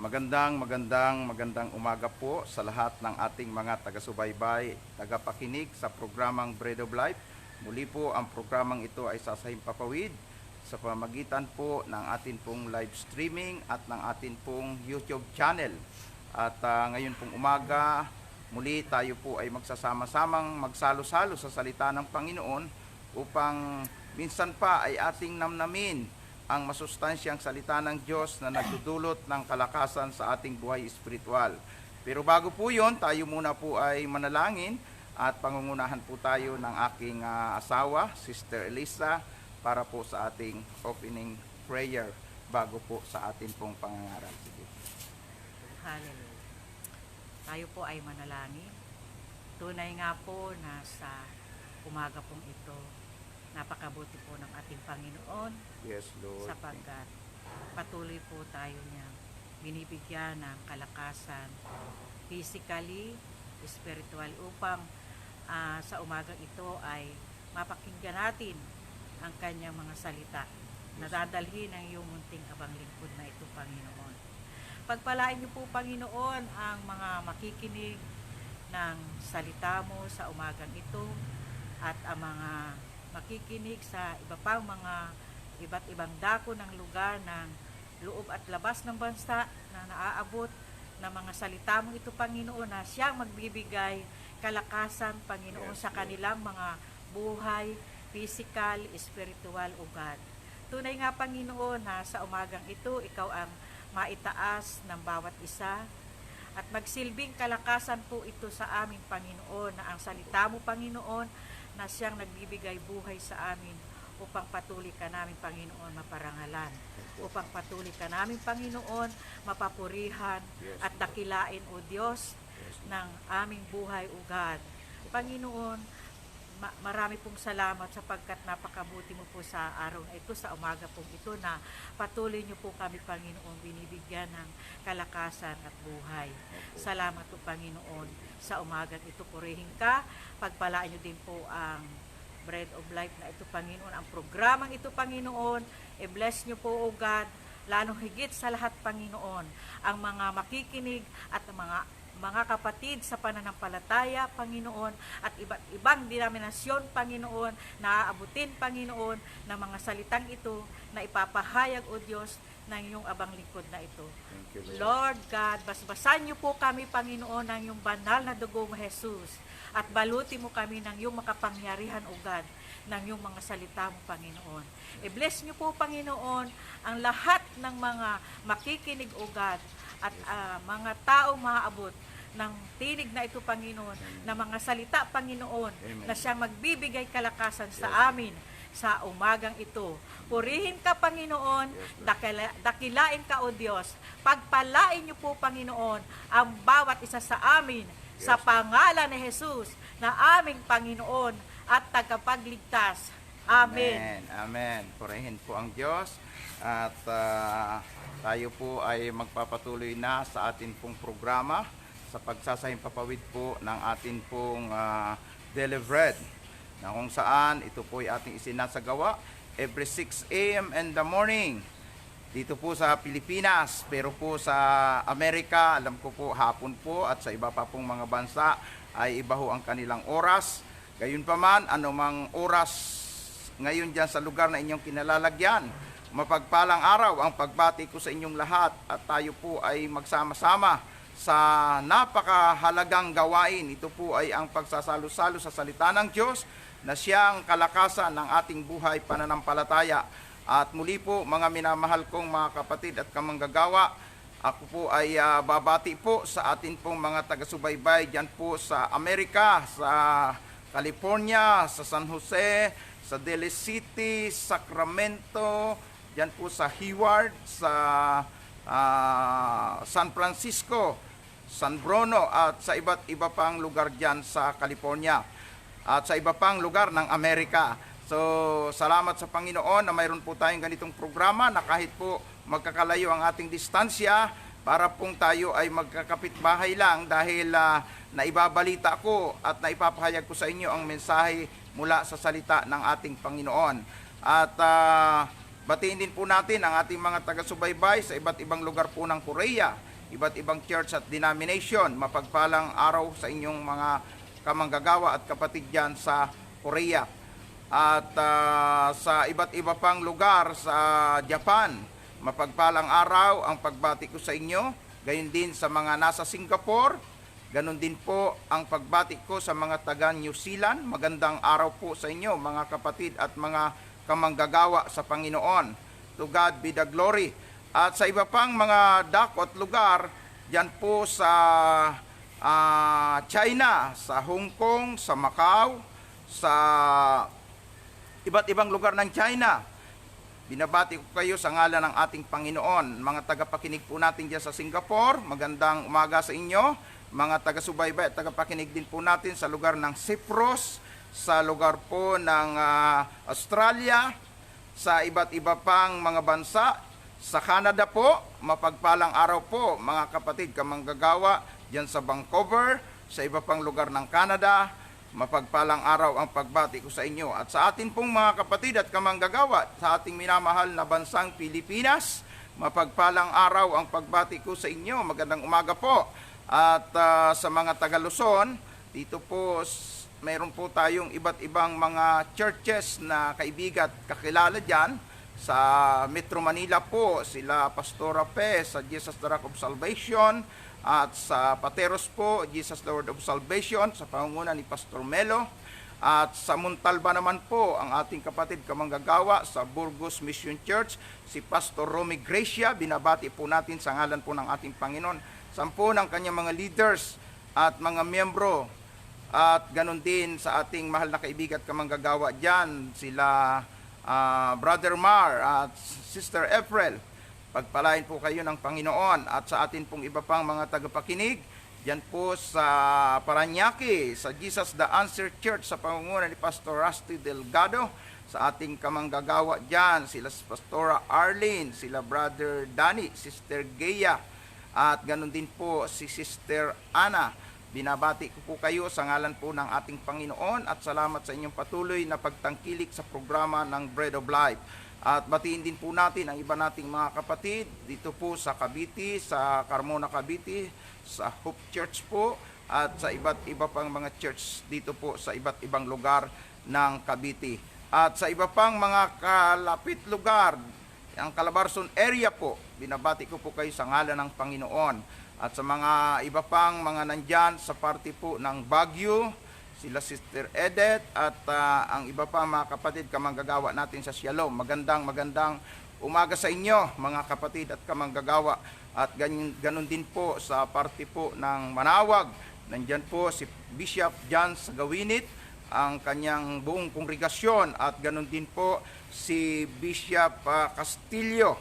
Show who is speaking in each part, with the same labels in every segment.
Speaker 1: Magandang umaga po sa lahat ng ating mga taga-subaybay, tagapakinig sa programang Bread of Life. Muli po ang programang ito ay sasahimpapawid sa pamamagitan po ng atin pong live streaming at ng atin pong YouTube channel. At ngayon pong umaga, muli tayo po ay magsasama-samang magsalo-salo sa salita ng Panginoon upang minsan pa ay ating namnamin ang masustansyang salita ng Diyos na nagdudulot ng kalakasan sa ating buhay espiritual. Pero bago po yon, tayo muna po ay manalangin at pangungunahan po tayo ng aking asawa, Sister Elisa, para po sa ating opening prayer bago po sa ating pong pangangaral. Sige.
Speaker 2: Hallelujah. Tayo po ay manalangin. Tunay nga po na sa umaga pong ito, napakabuti po ng ating Panginoon.
Speaker 1: Yes, Lord.
Speaker 2: Sapagkat patuloy po tayo niya binibigyan ng kalakasan physically, spiritual upang sa umagang ito ay mapakinggan natin ang kanyang mga salita na dadalhin ng iyong munting abang lingkod na ito, Panginoon. Pagpalain niyo po, Panginoon, ang mga makikinig ng salita mo sa umagang ito at ang mga makikinig sa iba pang mga iba't ibang dako ng lugar ng loob at labas ng bansa na naaabot ng mga salita mo ito, Panginoon, na siyang magbibigay kalakasan, Panginoon, sa kanilang mga buhay, physical, spiritual, o God. Tunay nga, Panginoon, na sa umagang ito, ikaw ang maitaas ng bawat isa at magsilbing kalakasan po ito sa amin, Panginoon, na ang salita mo, Panginoon, na siyang nagbibigay buhay sa amin upang patuloy ka namin, Panginoon, maparangalan. Upang patuloy ka namin, Panginoon, mapapurihan at dakilain, O Diyos, ng aming buhay, O God. Panginoon, marami pong salamat sapagkat napakabuti mo po sa araw na ito, sa umaga pong ito, na patuloy niyo po kami, Panginoon, binibigyan ng kalakasan at buhay. Salamat po, Panginoon, sa umagang ito. Purihin ka, pagpalaan niyo din po ang Bread of Life na ito, Panginoon, ang programang ito, Panginoon. I-bless niyo po, O God, lalong higit sa lahat, Panginoon, ang mga makikinig at mga kapatid sa pananampalataya, Panginoon, at iba't ibang denominasyon, Panginoon, na aabutin, Panginoon, ng mga salitang ito na ipapahayag, O Diyos, ng iyong abang lingkod na ito. Lord God, basbasan niyo po kami, Panginoon, ng iyong banal na dugo mo, Jesus, at baluti mo kami ng iyong makapangyarihan, O God, ng iyong mga salita mo, Panginoon. I-bless niyo po, Panginoon, ang lahat ng mga makikinig, O God, at mga taong maaabot ng tinig na ito, Panginoon, na mga salita, Panginoon, na siyang magbibigay kalakasan sa amin sa umagang ito. Purihin ka, Panginoon, dakilain ka, O Diyos. Pagpalain niyo po, Panginoon, ang bawat isa sa amin sa pangalan ni Jesus na aming Panginoon at tagapagligtas. Amen.
Speaker 1: Amen. Purihin po ang Diyos at tayo po ay magpapatuloy na sa atin pong programa sa pagsasahimpapawid po ng atin pong Daily Bread, na kung saan ito po ay ating isinasagawa every 6 a.m. in the morning dito po sa Pilipinas, pero po sa Amerika, alam ko po hapon po, at sa iba pa pong mga bansa ay iba ho ang kanilang oras. Gayunpaman, anumang oras ngayon dyan sa lugar na inyong kinalalagyan, mapagpalang araw ang pagbati ko sa inyong lahat, at tayo po ay magsama-sama sa napakahalagang gawain. Ito po ay ang pagsasalo-salo sa salita ng Diyos na siyang kalakasan ng ating buhay pananampalataya. At muli po, mga minamahal kong mga kapatid at kamanggagawa, ako po ay babati po sa atin pong mga taga-subaybay dyan po sa Amerika, sa California, sa San Jose, sa Daly City, Sacramento, dyan po sa Hayward, sa San Francisco, San Bruno, at sa iba't iba pang lugar dyan sa California, at sa iba pang lugar ng Amerika. So, salamat sa Panginoon na mayroon po tayong ganitong programa na kahit po magkakalayo ang ating distansya, para pong tayo ay magkakapitbahay lang, dahil naibabalita ko at naipapahayag ko sa inyo ang mensahe mula sa salita ng ating Panginoon. At batiin din po natin ang ating mga taga-subaybay sa iba't ibang lugar po ng Korea, iba't ibang church at denomination. Mapagpalang araw sa inyong mga kamanggagawa at kapatid dyan sa Korea. At sa iba't iba pang lugar sa Japan, mapagpalang araw ang pagbati ko sa inyo. Gayon din sa mga nasa Singapore, ganon din po ang pagbati ko sa mga taga New Zealand. Magandang araw po sa inyo mga kapatid at mga kamanggagawa sa Panginoon. To God be the glory. At sa iba pang mga dako at lugar, dyan po sa China, sa Hong Kong, sa Macau, sa iba't ibang lugar ng China. Binabati ko kayo sa ngalan ng ating Panginoon. Mga tagapakinig po natin dyan sa Singapore, magandang umaga sa inyo. Mga taga-subaybay at tagapakinig din po natin sa lugar ng Cyprus, sa lugar po ng Australia, sa iba't iba pang mga bansa. Sa Canada po, mapagpalang araw po mga kapatid kamanggagawa dyan sa Vancouver, sa iba pang lugar ng Canada. Mapagpalang araw ang pagbati ko sa inyo. At sa atin pong mga kapatid at kamanggagawa sa ating minamahal na bansang Pilipinas, mapagpalang araw ang pagbati ko sa inyo. Magandang umaga po. At sa mga taga Luzon, dito po mayroon po tayong iba't ibang mga churches na kaibigan at kakilala dyan. Sa Metro Manila po, sila Pastora Pe sa Jesus the Rock of Salvation, at sa Pateros po, Jesus the Word of Salvation, sa pangunguna ni Pastor Melo. At sa Montalba naman po, ang ating kapatid kamanggagawa sa Burgos Mission Church, si Pastor Romy Gracia. Binabati po natin sa ngalan po ng ating Panginoon. Sampo ng kanyang mga leaders at mga miyembro. At ganon din sa ating mahal na kaibigan at kamanggagawa dyan, sila Brother Mar at Sister April. Pagpalain po kayo ng Panginoon. At sa atin pong iba pang mga tagapakinig, yan po sa Parañaque, sa Jesus the Answer Church, sa pangunguna ni Pastor Rusty Delgado. Sa ating kamanggagawa dyan, sila Pastora Arlene, sila Brother Danny, Sister Gea, at ganun din po si Sister Ana. Binabati ko po kayo sa ngalan po ng ating Panginoon at salamat sa inyong patuloy na pagtangkilik sa programa ng Bread of Life. At batiin din po natin ang iba nating mga kapatid dito po sa Cavite, sa Carmona, Cavite, sa Hope Church po, at sa iba't iba pang mga church dito po sa iba't ibang lugar ng Cavite. At sa iba pang mga kalapit lugar, ang Calabarzon area po, binabati ko po kayo sa ngalan ng Panginoon. At sa mga iba pang mga nandyan sa party po ng Baguio, sila Sister Edith at ang iba pa mga kapatid kamanggagawa natin sa Shalom. Magandang umaga sa inyo mga kapatid at kamanggagawa. At ganun din po sa party po ng Manawag. Nandyan po si Bishop John Sagawinit, ang kanyang buong kongregasyon, at ganun din po si Bishop Castillo,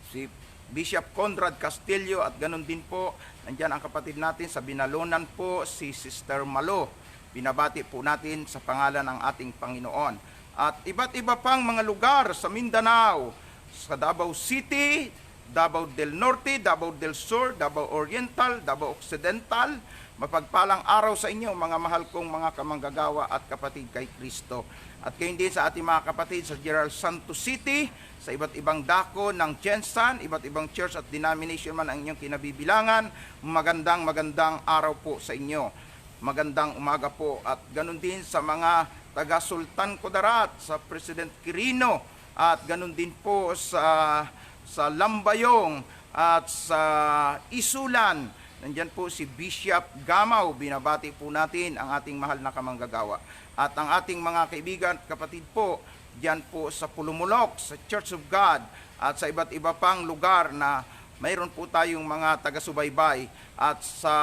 Speaker 1: si Bishop Conrad Castillo, at ganun din po, nandyan ang kapatid natin sa Binalunan po, si Sister Malo. Binabati po natin sa pangalan ng ating Panginoon. At iba't iba pang mga lugar sa Mindanao, sa Davao City, Davao del Norte, Davao del Sur, Davao Oriental, Davao Occidental. Mapagpalang araw sa inyo mga mahal kong mga kamanggagawa at kapatid kay Kristo. At kayo din sa ating mga kapatid sa General Santos City, sa iba't ibang dako ng Jensan, iba't ibang church at denomination man ang inyong kinabibilangan. Magandang araw po sa inyo. Magandang umaga po. At ganun din sa mga taga Sultan Kudarat, sa President Quirino, at ganun din po sa Lambayong at sa Isulan. Nandyan po si Bishop Gamaw. Binabati po natin ang ating mahal na kamanggagawa. At ang ating mga kaibigan at kapatid po, diyan po sa Pulumulok, sa Church of God, at sa iba't iba pang lugar na mayroon po tayong mga taga-subaybay. At sa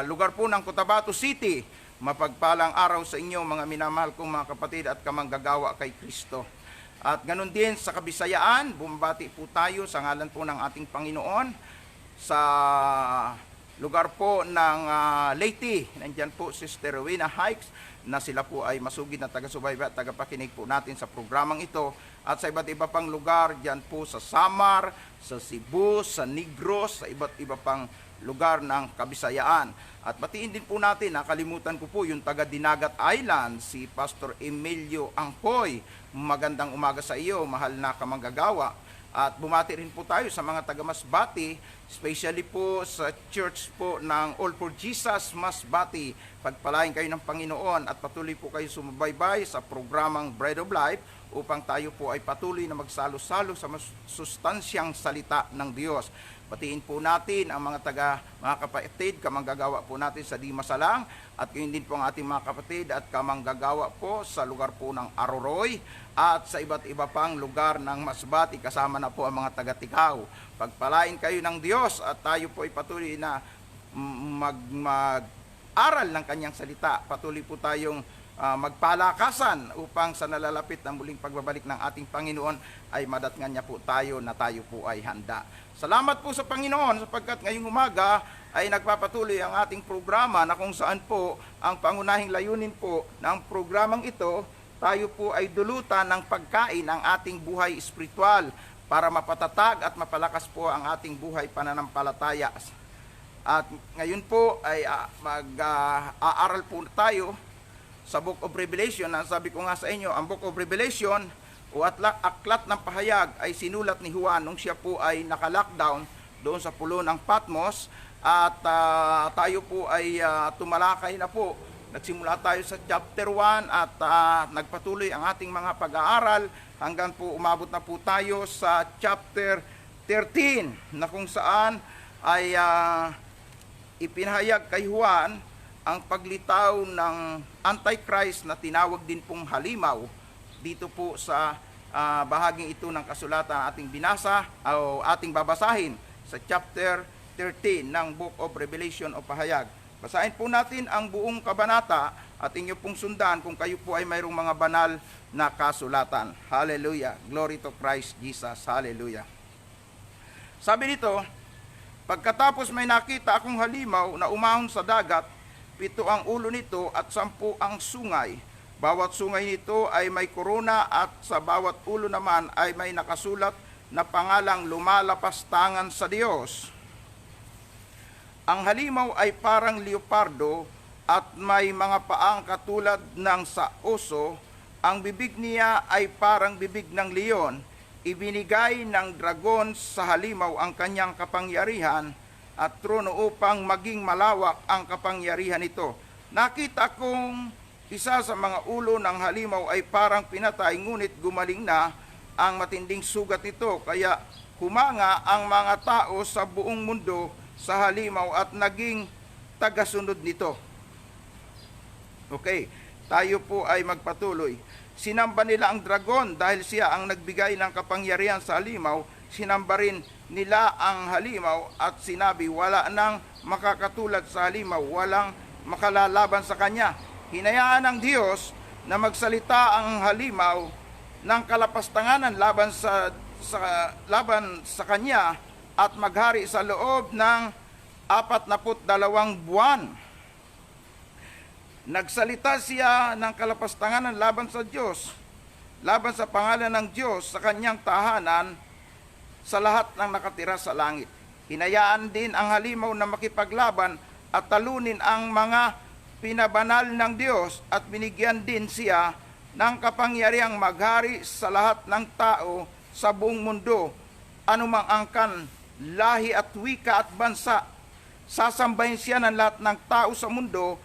Speaker 1: lugar po ng Cotabato City, mapagpalang araw sa inyo mga minamahal kong mga kapatid at kamanggagawa kay Kristo. At ganun din sa Kabisayaan, bumabati po tayo sa ngalan po ng ating Panginoon. Sa lugar po ng Leyte, nandyan po Sister Rowena Hikes, na sila po ay masugid na taga-subaybay at tagapakinig po natin sa programang ito. At sa iba't iba pang lugar, dyan po sa Samar, sa Cebu, sa Negros, sa iba't iba pang lugar ng Kabisayaan. At batiin din po natin, nakalimutan ko po yung taga Dinagat Island, si Pastor Emilio Angkoy. Magandang umaga sa iyo, mahal na kamanggagawa. At bumati rin po tayo sa mga taga Masbati, especially po sa church po ng All for Jesus Masbati. Pagpalain kayo ng Panginoon at patuloy po kayo sumubaybay sa programang Bread of Life upang tayo po ay patuloy na magsalo-salo sa sustansyang salita ng Diyos. Batiin po natin ang mga kapatid, kamanggagawa po natin sa Dimasalang, at gayon din po ang ating mga kapatid at kamanggagawa po sa lugar po ng Aroroy at sa iba't iba pang lugar ng Masbati, kasama na po ang mga taga-Tikaw. Pagpalain kayo ng Diyos at tayo po ay patuloy na mag-aral ng kanyang salita. Patuloy po tayong magpalakasan upang sa nalalapit ng muling pagbabalik ng ating Panginoon ay madatngan niya po tayo na tayo po ay handa. Salamat po sa Panginoon sapagkat ngayong umaga ay nagpapatuloy ang ating programa na kung saan po ang pangunahing layunin po ng programang ito, tayo po ay dulutan ng pagkain ng ating buhay espiritual para mapatatag at mapalakas po ang ating buhay pananampalataya. At ngayon po ay aaral po tayo sa Book of Revelation. Sabi ko nga sa inyo, ang Book of Revelation o aklat ng pahayag ay sinulat ni Juan nung siya po ay naka-lockdown doon sa pulo ng Patmos. At tayo po ay tumalakay na po. Nagsimula tayo sa chapter 1 at nagpatuloy ang ating mga pag-aaral hanggang po umabot na po tayo sa chapter 13 na kung saan ay ipinahayag kay Juan ang paglitaw ng Antichrist na tinawag din pong halimaw dito po sa bahaging ito ng kasulatan ating binasa o ating babasahin sa chapter 13 ng Book of Revelation o pahayag. Basahin po natin ang buong kabanata at inyo pong sundan kung kayo po ay mayroong mga banal na kasulatan. Hallelujah. Glory to Christ Jesus. Hallelujah. Sabi nito, pagkatapos may nakita akong halimaw na umahon sa dagat, 7 ang ulo nito at 10 ang sungay. Bawat sungay nito ay may korona at sa bawat ulo naman ay may nakasulat na pangalang lumalapas tangan sa Diyos. Ang halimaw ay parang leopardo at may mga paang katulad ng sa oso. Ang bibig niya ay parang bibig ng leon. Ibinigay ng dragon sa halimaw ang kanyang kapangyarihan at trono upang maging malawak ang kapangyarihan nito. Nakita kong isa sa mga ulo ng halimaw ay parang pinatay, ngunit gumaling na ang matinding sugat nito. Kaya humanga ang mga tao sa buong mundo sa halimaw at naging tagasunod nito. Okay, tayo po ay magpatuloy. Sinamba nila ang dragon dahil siya ang nagbigay ng kapangyarihan sa halimaw. Sinamba rin nila ang halimaw at sinabi, wala nang makakatulad sa halimaw, walang makalalaban sa kanya. Hinayaan ng Diyos na magsalita ang halimaw ng kalapastanganan laban sa kanya at maghari sa loob ng 42 buwan. Nagsalita siya ng kalapastanganan laban sa Diyos, laban sa pangalan ng Diyos sa kanyang tahanan sa lahat ng nakatira sa langit. Hinayaan din ang halimaw na makipaglaban at talunin ang mga pinabanal ng Diyos at binigyan din siya ng kapangyarihang maghari sa lahat ng tao sa buong mundo, anumang angkan, lahi at wika at bansa. Sasambahin siya ng lahat ng tao sa mundo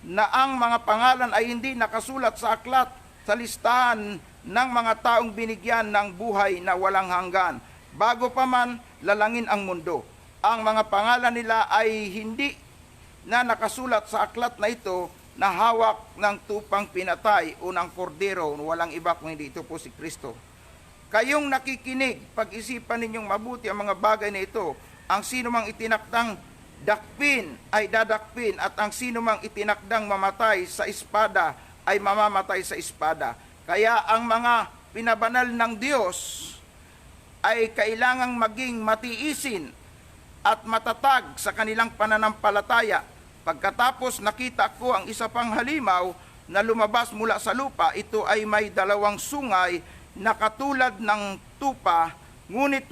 Speaker 1: na ang mga pangalan ay hindi nakasulat sa aklat sa listahan ng mga taong binigyan ng buhay na walang hanggan, bago pa man lalangin ang mundo. Ang mga pangalan nila ay hindi na nakasulat sa aklat na ito na hawak ng tupang pinatay o ng kordero, walang iba kung hindi ito po si Kristo. Kayong nakikinig, pag-isipan ninyong mabuti ang mga bagay na ito. Ang sino mang itinakdang dakpin ay dadakpin, at ang sino mang itinakdang mamatay sa espada ay mamamatay sa espada. Kaya ang mga pinabanal ng Diyos ay kailangang maging matiisin at matatag sa kanilang pananampalataya. Pagkatapos nakita ko ang isa pang halimaw na lumabas mula sa lupa. Ito ay may 2 sungay na katulad ng tupa, ngunit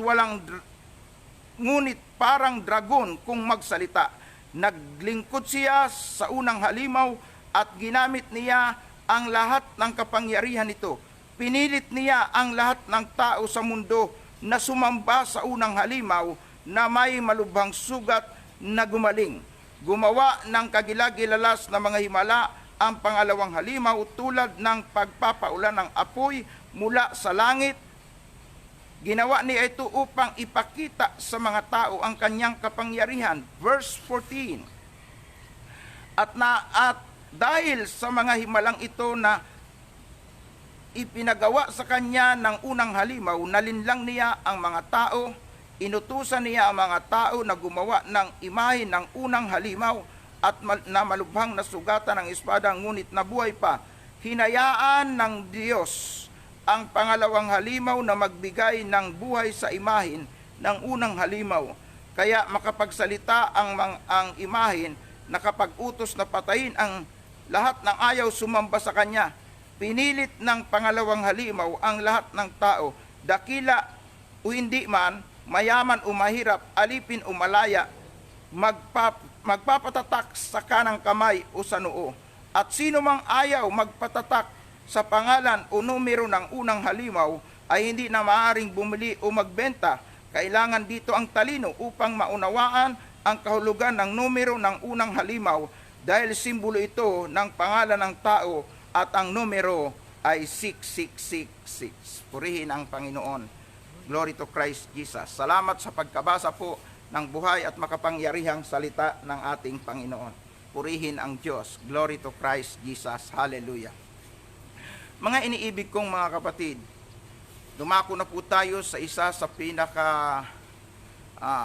Speaker 1: parang dragon kung magsalita. Naglingkod siya sa unang halimaw at ginamit niya ang lahat ng kapangyarihan nito. Pinilit niya ang lahat ng tao sa mundo na sumamba sa unang halimaw na may malubhang sugat na gumaling. Gumawa ng kagilagilalas na mga himala ang pangalawang halimaw tulad ng pagpapaulan ng apoy mula sa langit. Ginawa niya ito upang ipakita sa mga tao ang kanyang kapangyarihan. Verse 14. At dahil sa mga himalang ito na ipinagawa sa kanya ng unang halimaw, nalinlang niya ang mga tao. Inutusan niya ang mga tao na gumawa ng imahe ng unang halimaw at na malubhang nasugatan ng espada, ngunit nabuhay pa. Hinayaan ng Diyos ang pangalawang halimaw na magbigay ng buhay sa imahin ng unang halimaw. Kaya makapagsalita ang imahin na kapag-utos na patayin ang lahat ng ayaw sumamba sa kanya. Pinilit ng pangalawang halimaw ang lahat ng tao, dakila o hindi man, mayaman o mahirap, alipin o malaya, magpapatatak sa kanang kamay o sa noo. At sino mang ayaw magpatatak sa pangalan o numero ng unang halimaw ay hindi na maaaring bumili o magbenta. Kailangan dito ang talino upang maunawaan ang kahulugan ng numero ng unang halimaw, dahil simbolo ito ng pangalan ng tao at ang numero ay 6666. Purihin ang Panginoon. Glory to Christ Jesus. Salamat sa pagkabasa po ng buhay at makapangyarihang salita ng ating Panginoon. Purihin ang Diyos. Glory to Christ Jesus. Hallelujah. Mga iniibig kong mga kapatid, dumako na po tayo sa isa sa pinaka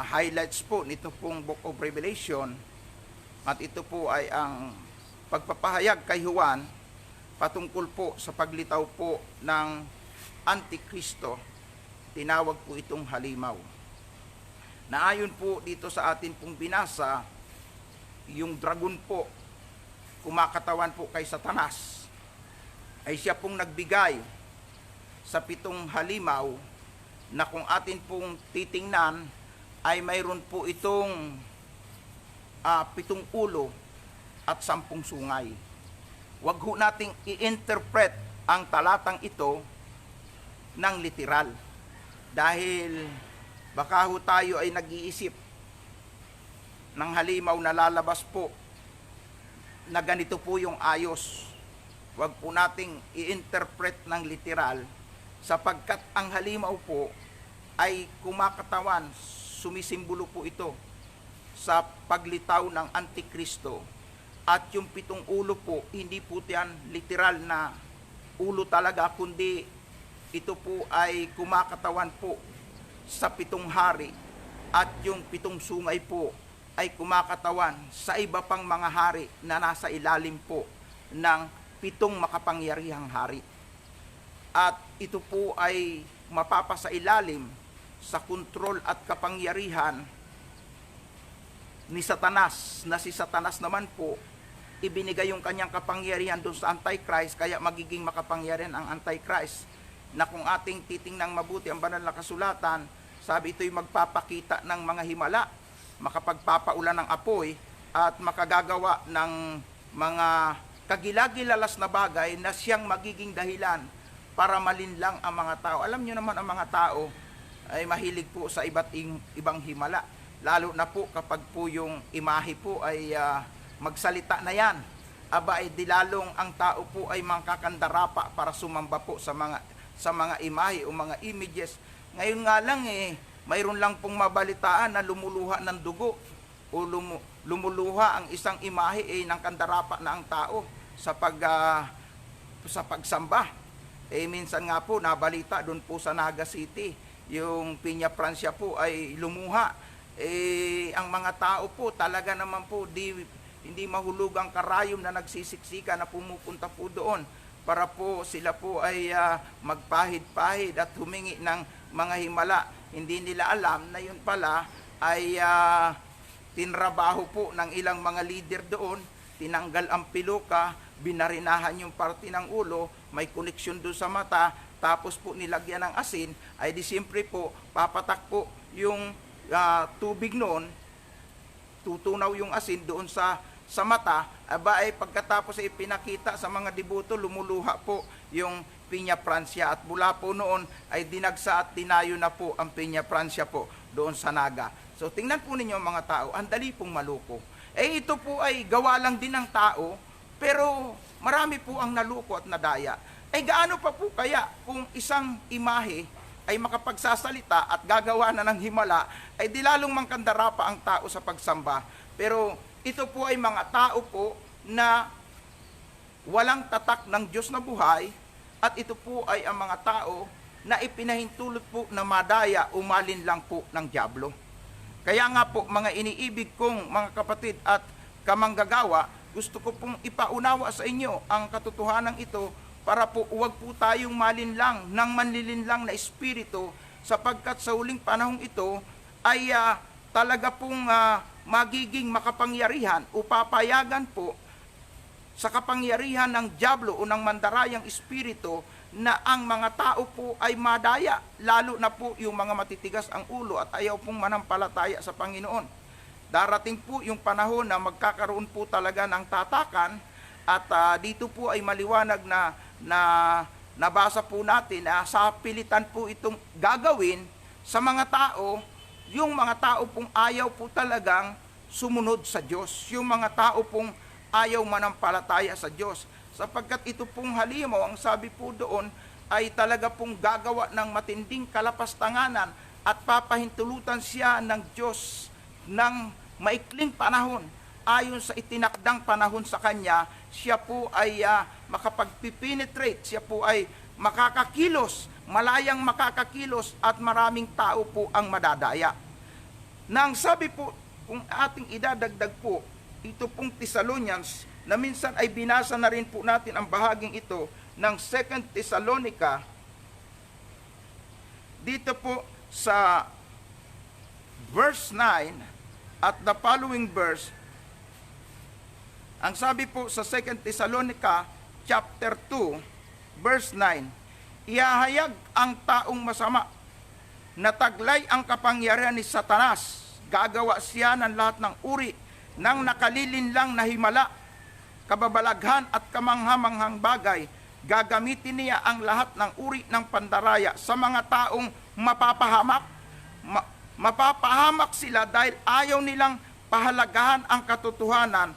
Speaker 1: highlights po nito pong Book of Revelation, at ito po ay ang pagpapahayag kay Juan patungkol po sa paglitaw po ng Antikristo. Tinawag po itong halimaw. Naayon po dito sa atin pong binasa, yung dragon po, kumakatawan po kay Satanas, ay siya pong nagbigay sa 7 halimaw na kung atin pong titingnan ay mayroon po itong 7 ulo at 10 sungay. Huwag ho nating i-interpret ang talatang ito ng literal, dahil baka ho tayo ay nag-iisip ng halimaw na lalabas po na ganito po yung ayos. Huwag po nating i-interpret ng literal, sapagkat ang halimaw po ay kumakatawan, sumisimbolo po ito sa paglitaw ng Antikristo. At yung 7 ulo po, hindi po yan literal na ulo talaga, kundi ito po ay kumakatawan po sa 7 hari, at yung 7 sungay po ay kumakatawan sa iba pang mga hari na nasa ilalim po ng 7 makapangyarihang hari. At ito po ay mapapasailalim sa kontrol at kapangyarihan ni Satanas, na si Satanas naman po, ibinigay yung kanyang kapangyarihan doon sa Antichrist, kaya magiging makapangyarihan ang Antichrist, na kung ating titingnang mabuti ang banal na kasulatan, sabi ito'y magpapakita ng mga himala, makapagpapaulan ng apoy, at makagagawa ng mga kagilagilalas na bagay na siyang magiging dahilan para malinlang ang mga tao. Alam nyo naman, ang mga tao ay mahilig po sa ibang himala, lalo na po kapag po yung imahe po ay magsalita na yan. Aba, ay dilalong ang tao po ay mangkakandarapa para sumamba po sa mga imahe o mga images. Ngayon nga lang mayroon lang pong mabalitaan na lumuluha ng dugo o lumuluha ang isang imahe ng kandarapa na ang tao sa pagsamba. Minsan nga po nabalita doon po sa Naga City, yung Piña Francia po ay lumuha. Ang mga tao po talaga naman po hindi mahulugang karayom na nagsisiksika na pumupunta po doon para po sila po ay magpahid-pahid at humingi ng mga himala. Hindi nila alam na yun pala ay tinrabaho po ng ilang mga leader doon, tinanggal ang piluka, binarinahan yung parte ng ulo, may koneksyon doon sa mata, tapos po nilagyan ng asin, ay di siyempre po papatak po yung tubig noon, tutunaw yung asin doon sa mata, aba ay pagkatapos ay pinakita sa mga deboto, lumuluha po yung Peña Francia, at mula po noon ay dinagsa at dinayo na po ang Peña Francia po doon sa Naga. So tingnan po ninyo mga tao, ang dali pong maluko. Ito po ay gawa lang din ng tao, pero marami po ang naluko at nadaya. Gaano pa po kaya kung isang imahe ay makapagsasalita at gagawa na ng himala, ay di lalong mangkandara pa ang tao sa pagsamba. Pero ito po ay mga tao po na walang tatak ng Diyos na buhay, at ito po ay ang mga tao na ipinahintulot po na madaya, umalin lang po ng dyablo. Kaya nga po, mga iniibig kong mga kapatid at kamanggagawa, gusto ko pong ipaunawa sa inyo ang katotohanan ito, para po huwag po tayong malinlang ng manlilinlang na espiritu, sapagkat sa huling panahong ito ay talaga pong magiging makapangyarihan o papayagan po sa kapangyarihan ng dyablo o ng mandarayang espiritu na ang mga tao po ay madaya, lalo na po yung mga matitigas ang ulo at ayaw pong manampalataya sa Panginoon. Darating po yung panahon na magkakaroon po talaga ng tatakan, at dito po ay maliwanag na nabasa po natin na sa pilitan po itong gagawin sa mga tao, yung mga tao pong ayaw po talagang sumunod sa Diyos, yung mga tao pong ayaw manampalataya sa Diyos, sapagkat ito pong halimaw, ang sabi po doon, ay talaga pong gagawa ng matinding kalapastanganan at papahintulutan siya ng Diyos ng maikling panahon. Ayon sa itinakdang panahon sa kanya, siya po ay makapagpipenetrate, siya po ay makakakilos, malayang makakakilos, at maraming tao po ang madadaya. Nang sabi po, kung ating idadagdag po, ito pong Thessalonians, na minsan ay binasa na rin po natin ang bahaging ito ng 2 Thessalonica, dito po sa verse 9 at the following verse, ang sabi po sa 2 Thessalonica chapter 2 verse 9, ihahayag ang taong masama na taglay ang kapangyarihan ni Satanas, gagawa siya ng lahat ng uri ng nakalilinlang na himala, kababalaghan at kamanghamanghang bagay. Gagamitin niya ang lahat ng uri ng pandaraya sa mga taong mapapahamak. Mapapahamak sila dahil ayaw nilang pahalagahan ang katotohanan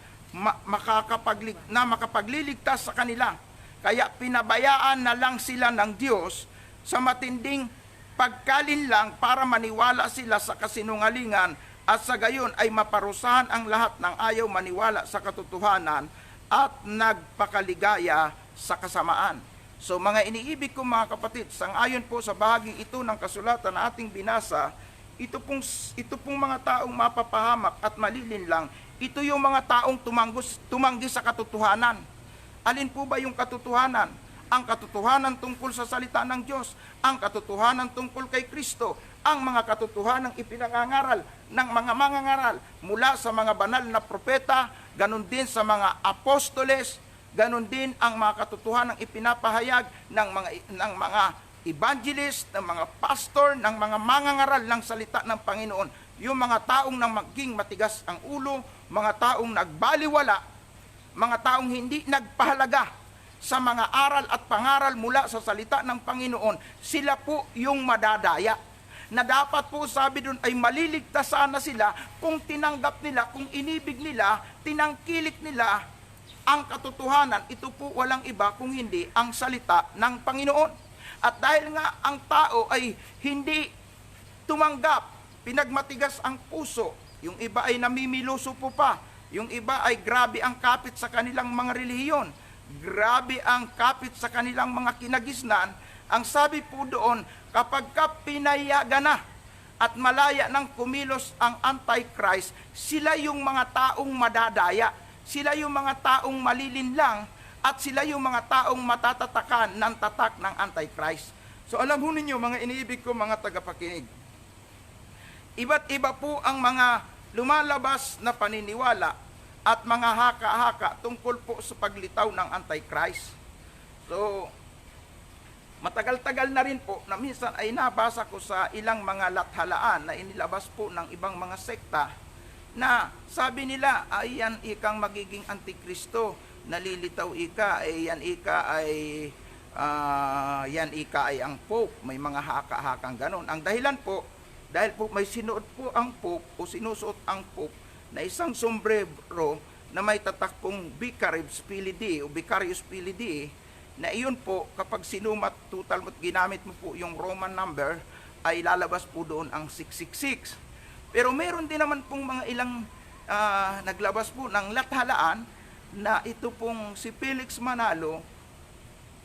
Speaker 1: na makapagliligtas sa kanila. Kaya pinabayaan na lang sila ng Diyos sa matinding pagkalinlang para maniwala sila sa kasinungalingan, at sa gayon ay maparusahan ang lahat ng ayaw maniwala sa katotohanan at nagpakaligaya sa kasamaan. So mga iniibig ko mga kapatid, sangayon po sa bahaging ito ng kasulatan na ating binasa, ito pong mga taong mapapahamak at malilinlang, ito yung mga taong tumanggi sa katotohanan. Alin po ba yung katotohanan? Ang katotohanan tungkol sa salita ng Diyos, ang katotohanan tungkol kay Kristo, ang mga katotohanang ipinangangaral ng mga mangangaral mula sa mga banal na propeta, ganun din sa mga apostoles, ganun din ang mga katotohanang ipinapahayag ng mga evangelist, ng mga pastor, ng mga mangangaral ng salita ng Panginoon. Yung mga taong nang maging matigas ang ulo, mga taong nagbaliwala, mga taong hindi nagpahalaga sa mga aral at pangaral mula sa salita ng Panginoon, sila po yung madadaya. Na dapat po sabi doon ay maliligtas sana sila kung tinanggap nila, kung inibig nila, tinangkilik nila ang katotohanan. Ito po walang iba kung hindi ang salita ng Panginoon. At dahil nga ang tao ay hindi tumanggap, pinagmatigas ang puso, yung iba ay namimiluso po pa, yung iba ay grabe ang kapit sa kanilang mga relihiyon, grabe ang kapit sa kanilang mga kinagisnan. Ang sabi po doon, kapag pinayagan na at malaya ng kumilos ang Antichrist, sila yung mga taong madadaya, sila yung mga taong malilinlang, at sila yung mga taong matatatakan ng tatak ng Antichrist. So alam ho ninyo mga iniibig ko mga tagapakinig, iba't iba po ang mga lumalabas na paniniwala at mga haka-haka tungkol po sa paglitaw ng Antichrist. So, matagal-tagal na rin po na minsan ay nabasa ko sa ilang mga lathalaan na inilabas po ng ibang mga sekta na sabi nila ay yan ikang magiging Antikristo, nalilitaw ika, ay yan ika ay yan ika ay ang Pope, may mga haka-hakang ganon. Ang dahilan po, dahil po may sinuot po ang Pope o sinusuot ang Pope na isang sombrero na may tatak pong Vicarius Filii o Vicarius Filii, na iyon po kapag sinumat total mo at ginamit mo po yung Roman number, ay lalabas po doon ang 666. Pero meron din naman pong mga ilang naglabas po ng lathalaan na ito pong si Felix Manalo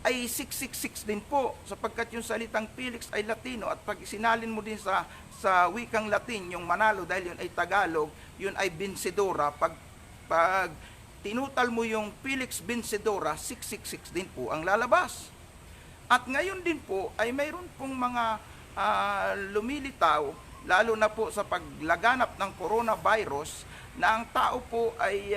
Speaker 1: ay 666 din po, sapagkat yung salitang Felix ay Latino, at pag sinalin mo din sa wikang Latin yung Manalo, dahil yun ay Tagalog, yun ay Vencedora. Pag tinutal mo yung Felix Vencedora, 666 din po ang lalabas. At ngayon din po ay mayroon pong mga lumilitaw, lalo na po sa paglaganap ng coronavirus, na ang tao po ay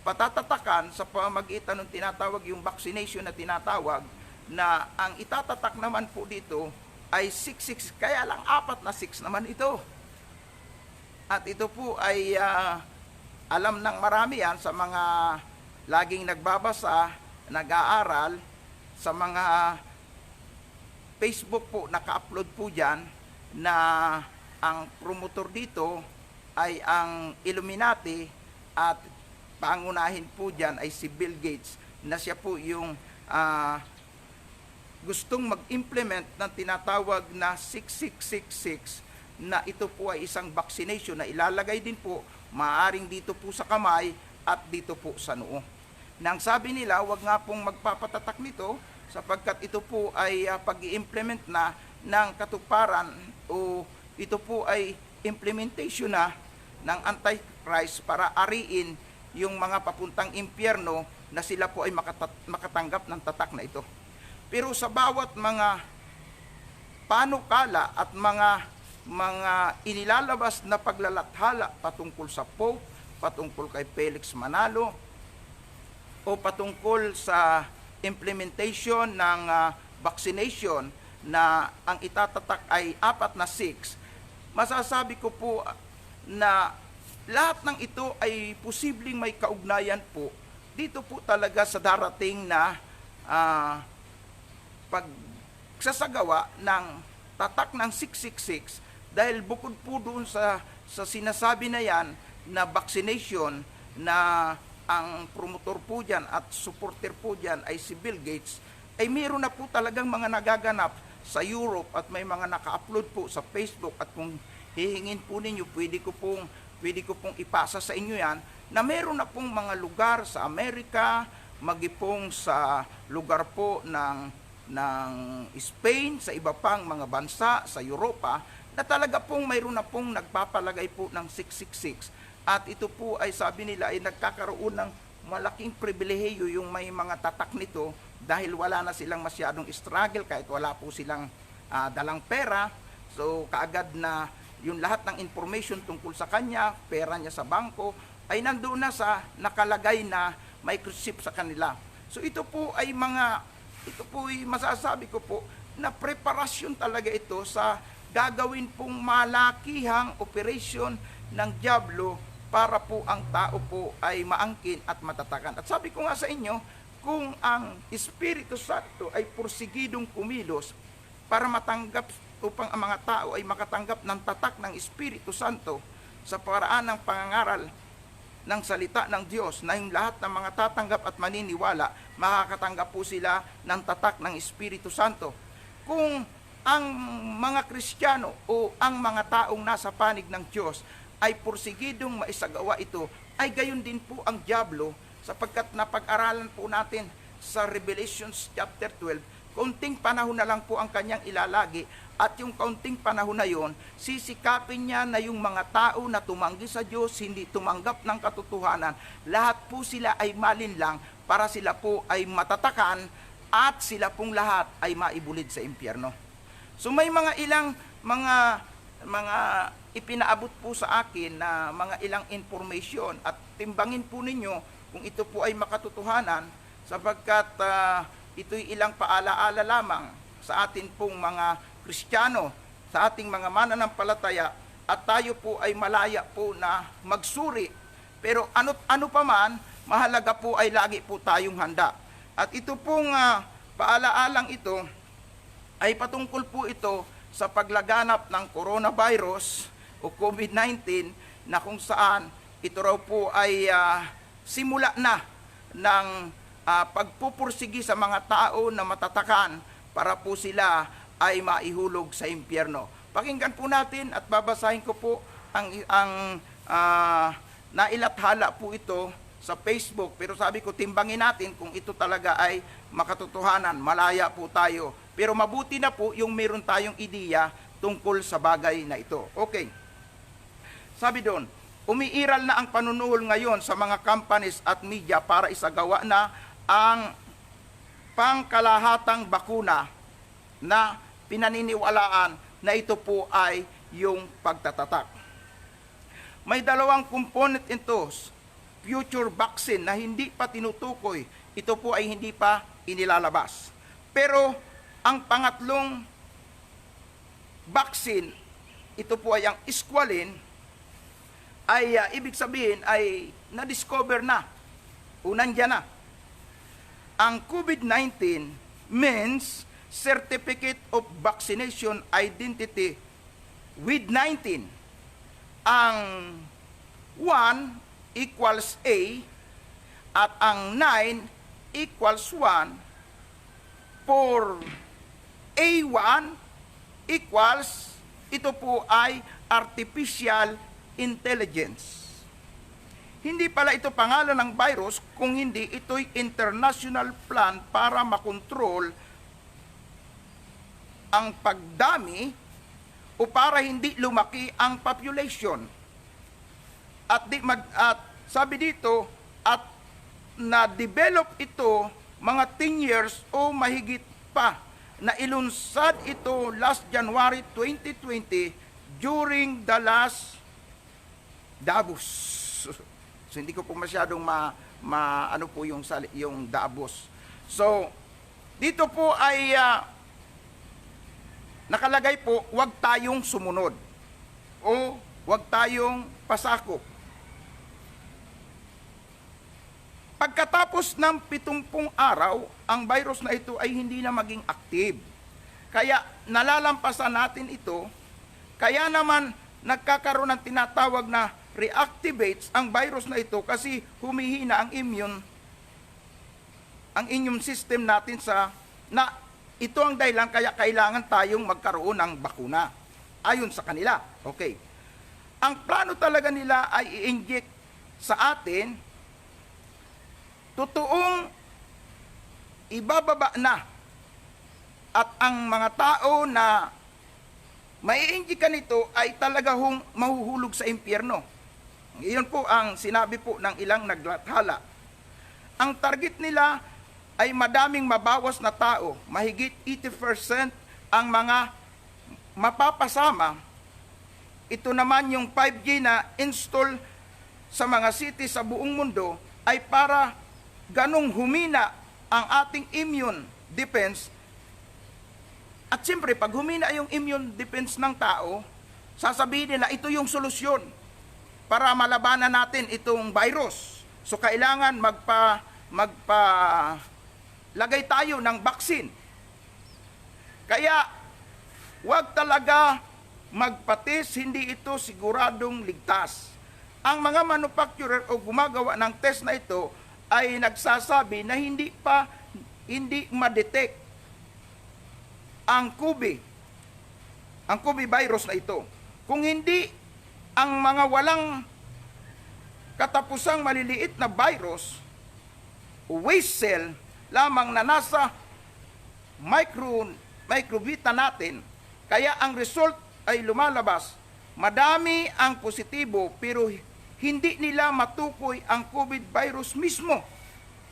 Speaker 1: patatatakan sa pamagitan ng tinatawag yung vaccination na tinatawag, na ang itatatak naman po dito ay 66, kaya lang 4 na 6 naman ito. At ito po ay alam ng marami yan sa mga laging nagbabasa, nag-aaral, sa mga Facebook po, naka-upload po dyan na ang promotor dito ay ang Illuminati, at pangunahin po dyan ay si Bill Gates, na siya po yung gustong mag-implement ng tinatawag na 6666, na ito po ay isang vaccination na ilalagay din po maaaring dito po sa kamay at dito po sa noo. Nang sabi nila, wag nga pong magpapatatak nito, sapagkat ito po ay pag-i-implement na ng katuparan, o ito po ay implementation na ng Antichrist para ariin yung mga papuntang impyerno, na sila po ay makatanggap ng tatak na ito. Pero sa bawat mga panukala at mga inilalabas na paglalathala patungkol sa Pope, patungkol kay Felix Manalo, o patungkol sa implementation ng vaccination na ang itatatak ay 4 na 6, masasabi ko po na lahat ng ito ay posibleng may kaugnayan po dito po talaga sa darating na pagsasagawa ng tatak ng 666, dahil bukod po doon sa sinasabi na yan na vaccination, na ang promotor po dyan at supporter po dyan ay si Bill Gates, ay mayroon na po talagang mga nagaganap sa Europe, at may mga naka-upload po sa Facebook, at kung hihingin po ninyo, pwede ko pong ipasa sa inyo yan, na meron na pong mga lugar sa Amerika, magipong sa lugar po ng Spain, sa iba pang mga bansa sa Europa, na talaga pong mayroon na pong nagpapalagay po ng 666. At ito po ay sabi nila ay nagkakaroon ng malaking pribilehiyo yung may mga tatak nito, dahil wala na silang masyadong struggle, kahit wala po silang dalang pera. So kaagad na yung lahat ng information tungkol sa kanya, pera niya sa bangko, ay nandoon na sa nakalagay na microchip sa kanila. So ito po ay masasabi ko po na preparasyon talaga ito sa gagawin pong malakihang operation ng dyablo para po ang tao po ay maangkin at matatakan. At sabi ko nga sa inyo, kung ang Espiritu Santo ay porsigidong kumilos para matanggap, upang ang mga tao ay makatanggap ng tatak ng Espiritu Santo sa paraan ng pangangaral ng salita ng Diyos, na yung lahat ng mga tatanggap at maniniwala, makakatanggap po sila ng tatak ng Espiritu Santo. Kung ang mga Kristiyano o ang mga taong nasa panig ng Diyos ay porsigidong maisagawa ito, ay gayon din po ang dyablo, sapagkat napag-aralan po natin sa Revelations chapter 12, kaunting panahon na lang po ang kanyang ilalagi, at yung kaunting panahon na yon, sisikapin niya na yung mga tao na tumanggi sa Diyos, hindi tumanggap ng katotohanan, lahat po sila ay malinlang, para sila po ay matatakan, at sila pong lahat ay maibulid sa impyerno. So may mga ilang mga ipinaabot po sa akin na mga ilang information, at timbangin po ninyo kung ito po ay makatotohanan, sapagkat ito'y ilang paalaala lamang sa atin pong mga Kristiyano, sa ating mga mananampalataya, at tayo po ay malaya po na magsuri. Pero ano pa man, mahalaga po ay lagi po tayong handa. At ito pong paalaalang ito ay patungkol po ito sa paglaganap ng coronavirus o COVID-19 na kung saan ito raw po ay simula na ng pagpupursigi sa mga tao na matatakan para po sila ay maihulog sa impyerno. Pakinggan po natin at babasahin ko po ang nailathala po ito sa Facebook, pero sabi ko timbangin natin kung ito talaga ay makatotohanan, malaya po tayo. Pero mabuti na po yung meron tayong ideya tungkol sa bagay na ito. Okay. Sabi doon, umiiral na ang panunuhol ngayon sa mga companies at media para isagawa na ang pangkalahatang bakuna na pinaniniwalaan na ito po ay yung pagtatatak. May dalawang component ito, future vaccine na hindi pa tinutukoy, ito po ay hindi pa inilalabas. Pero ang pangatlong vaccine, ito po ay ang squalene, ay ibig sabihin ay na-discover na, nandiyan na. Ang COVID-19 means Certificate of Vaccination Identity with 19. Ang 1 equals A at ang 9 equals 1 for A1 equals, ito po ay artificial intelligence. Hindi pala ito pangalan ng virus, kung hindi ito'y international plan para makontrol ang pagdami o para hindi lumaki ang population. At sabi dito, at na-develop ito mga 10 years o mahigit pa, na ilunsad ito last January 2020 during the last Davos. So hindi ko po masyadong ano po yung Davos. So dito po ay nakalagay po, huwag tayong sumunod o huwag tayong pasakop. Pagkatapos ng 70 araw, ang virus na ito ay hindi na maging active. Kaya nalalampasan natin ito, kaya naman nagkakaroon ng tinatawag na reactivates ang virus na ito kasi humihina ang immune system natin na ito ang dahilan kaya kailangan tayong magkaroon ng bakuna. Ayon sa kanila. Okay. Ang plano talaga nila ay i-inject sa atin, totoong ibababa na at ang mga tao na mai-injikan nito ay talaga mahuhulog sa impyerno. Iyon po ang sinabi po ng ilang naglathala. Ang target nila ay madaming mabawas na tao, mahigit 80% ang mga mapapasama. Ito naman yung 5G na install sa mga city sa buong mundo ay para ganong humina ang ating immune defense. At siyempre, pag humina yung immune defense ng tao, sasabihin nila ito yung solusyon para malabanan natin itong virus. So kailangan lagay tayo ng vaccine. Kaya huwag talaga magpatis, hindi ito siguradong ligtas. Ang mga manufacturer o gumagawa ng test na ito ay nagsasabi na hindi ma-detect ang COVID virus na ito. Kung hindi ang mga walang katapusang maliliit na virus o waste cell lamang na nasa microbiota natin, kaya ang result ay lumalabas. Madami ang positibo pero hindi nila matukoy ang COVID virus mismo.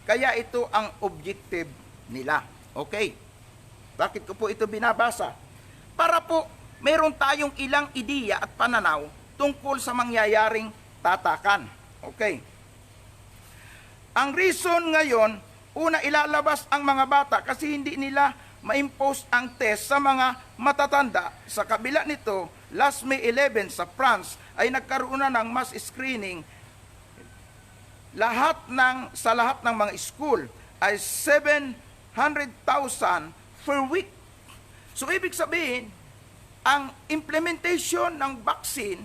Speaker 1: Kaya ito ang objective nila. Okay. Bakit ko po ito binabasa? Para po meron tayong ilang ideya at pananaw tungkol sa mangyayaring tatakan. Okay. Ang reason ngayon, una ilalabas ang mga bata kasi hindi nila ma-impose ang test sa mga matatanda. Sa kabila nito, last May 11 sa France ay nagkaroon na ng mass screening sa lahat ng mga school ay 700,000 per week. So ibig sabihin, ang implementation ng vaccine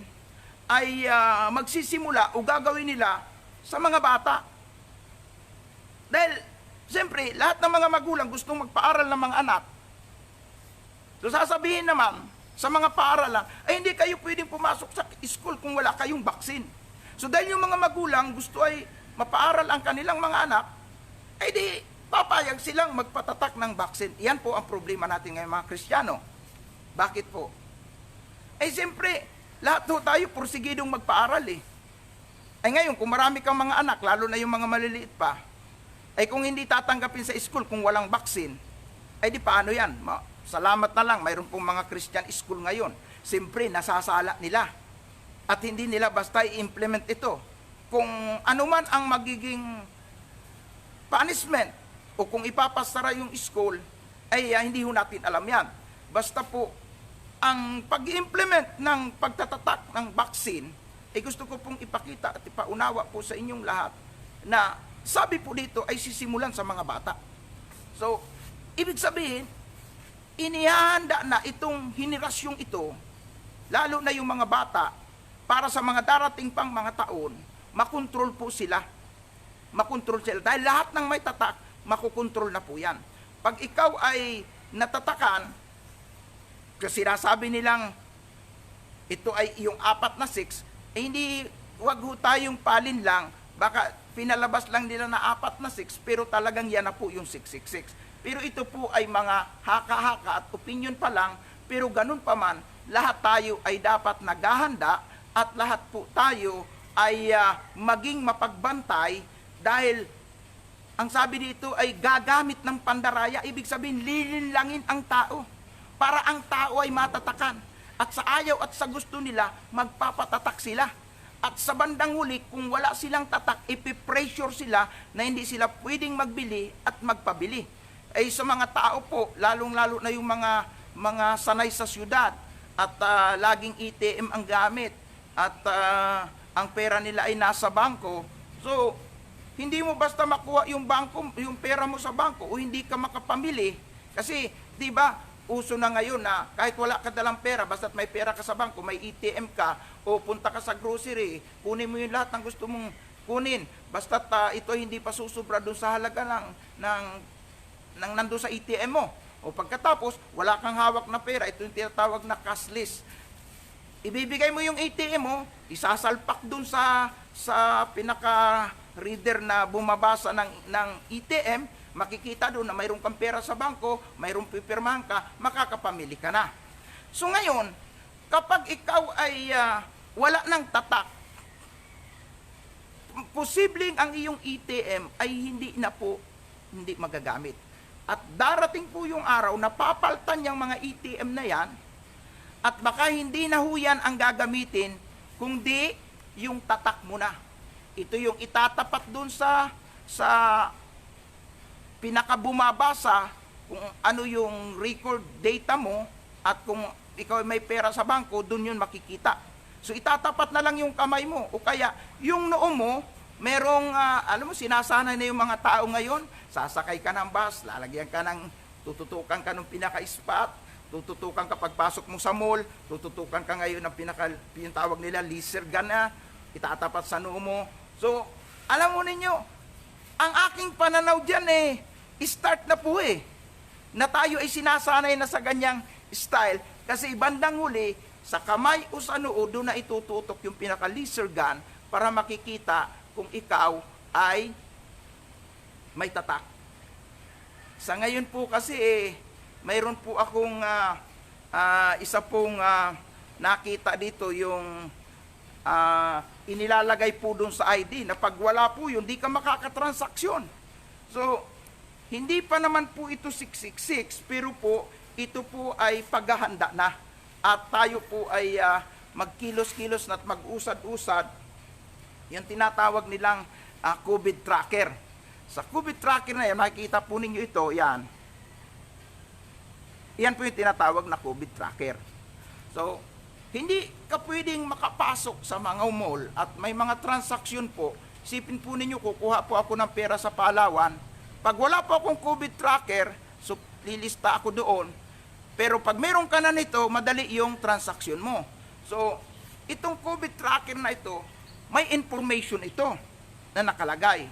Speaker 1: ay magsisimula o gagawin nila sa mga bata. Dahil, siyempre, lahat ng mga magulang gustong magpaaral ng mga anak. So sasabihin naman sa mga paaralan, ay hindi kayo pwedeng pumasok sa school kung wala kayong vaccine. So dahil yung mga magulang gusto ay mapaaral ang kanilang mga anak, ay di papayag silang magpatatak ng vaccine. Yan po ang problema natin ngayon mga Kristiyano. Bakit po? Ay siyempre, lahat po tayo porsigidong magpaaral eh. Ay ngayon, kung marami kang mga anak, lalo na yung mga maliliit pa, ay kung hindi tatanggapin sa school kung walang vaccine, ay di paano yan? Salamat na lang, mayroon pong mga Christian school ngayon. Siyempre, nasasala nila. At hindi nila basta i-implement ito. Kung ano man ang magiging punishment o kung ipapasara yung school, ay hindi ho natin alam yan. Basta po, ang pag-implement ng pagtatatak ng vaccine, ay gusto ko pong ipakita at ipaunawa po sa inyong lahat na sabi po dito ay sisimulan sa mga bata. So, ibig sabihin, inihahanda na itong henerasyong ito, lalo na yung mga bata, para sa mga darating pang mga taon, makontrol po sila. Makontrol sila. Dahil lahat ng may tatak, makukontrol na po yan. Pag ikaw ay natatakan, kasi sinasabi nilang, ito ay yung 4 na 6, eh hindi, wag ho tayong palin lang, baka pinalabas lang nila na 4 na 6, pero talagang yan na po yung 666. Pero ito po ay mga haka-haka at opinion pa lang, pero ganun pa man, lahat tayo ay dapat naghahanda at lahat po tayo ay maging mapagbantay dahil ang sabi dito ay gagamit ng pandaraya, ibig sabihin lilinlangin ang tao para ang tao ay matatakan. At sa ayaw at sa gusto nila, magpapatatak sila. At sa bandang huli, kung wala silang tatak, ipipressure sila na hindi sila pwedeng magbili at magpabili. Ay sa mga tao po, lalong-lalo na yung mga sanay sa syudad at laging ATM ang gamit at ang pera nila ay nasa bangko. So, hindi mo basta makuha yung pera mo sa bangko o hindi ka makapamili. Kasi, di ba, uso na ngayon na kahit wala ka dalang pera, basta't may pera ka sa bangko, may ATM ka, o punta ka sa grocery, kunin mo yung lahat ng gusto mong kunin. Basta't ito hindi pa susubra doon sa halaga ng nandun sa ATM mo. O pagkatapos, wala kang hawak na pera, ito yung tinatawag na cashless. Ibibigay mo yung ATM mo, isasalpak dun sa pinaka-reader na bumabasa ng ATM, makikita doon na mayroon kang pera sa bangko, mayroong pipirmahan ka, makakapamili ka na. So ngayon, kapag ikaw ay wala ng tatak, posibleng ang iyong ATM ay hindi magagamit. At darating po yung araw na papaltan yung mga ATM na yan at baka hindi na huyan ang gagamitin kundi yung tatak mo na. Ito yung itatapat dun sa pinakabumabasa kung ano yung record data mo at kung ikaw may pera sa bangko, dun yun makikita. So itatapat na lang yung kamay mo o kaya yung noo mo, merong, alam mo, sinasanay na yung mga tao ngayon, sasakay ka ng bus, lalagyan ka tututukan ka ng pinaka-spot, tututukan ka pagpasok mo sa mall, tututukan ka ngayon ng pinatawag nila laser gun na, itatapat sa noo mo. So, alam mo ninyo, ang aking pananaw dyan start na po na tayo ay sinasanay na sa ganyang style, kasi bandang huli, sa kamay o sa noo, doon na itututok yung pinaka-laser gun para makikita kung ikaw ay may tatak. Sa ngayon po kasi mayroon po akong isa pong nakita dito yung inilalagay po doon sa ID na pag wala po yun, di ka makakatransaksyon. So, hindi pa naman po ito 666, pero po ito po ay paghahanda na. At tayo po ay magkilos-kilos na at mag-usad-usad yung tinatawag nilang COVID tracker. Sa COVID tracker na yan, makikita po ninyo ito, yan. Yan po yung tinatawag na COVID tracker. So, hindi ka pwedeng makapasok sa mga mall at may mga transaksyon po. Isipin po ninyo, kukuha po ako ng pera sa Palawan, Pag wala po akong COVID tracker, so lilista ako doon. Pero pag meron ka na nito, madali yung transaksyon mo. So, itong COVID tracker na ito, may information ito na nakalagay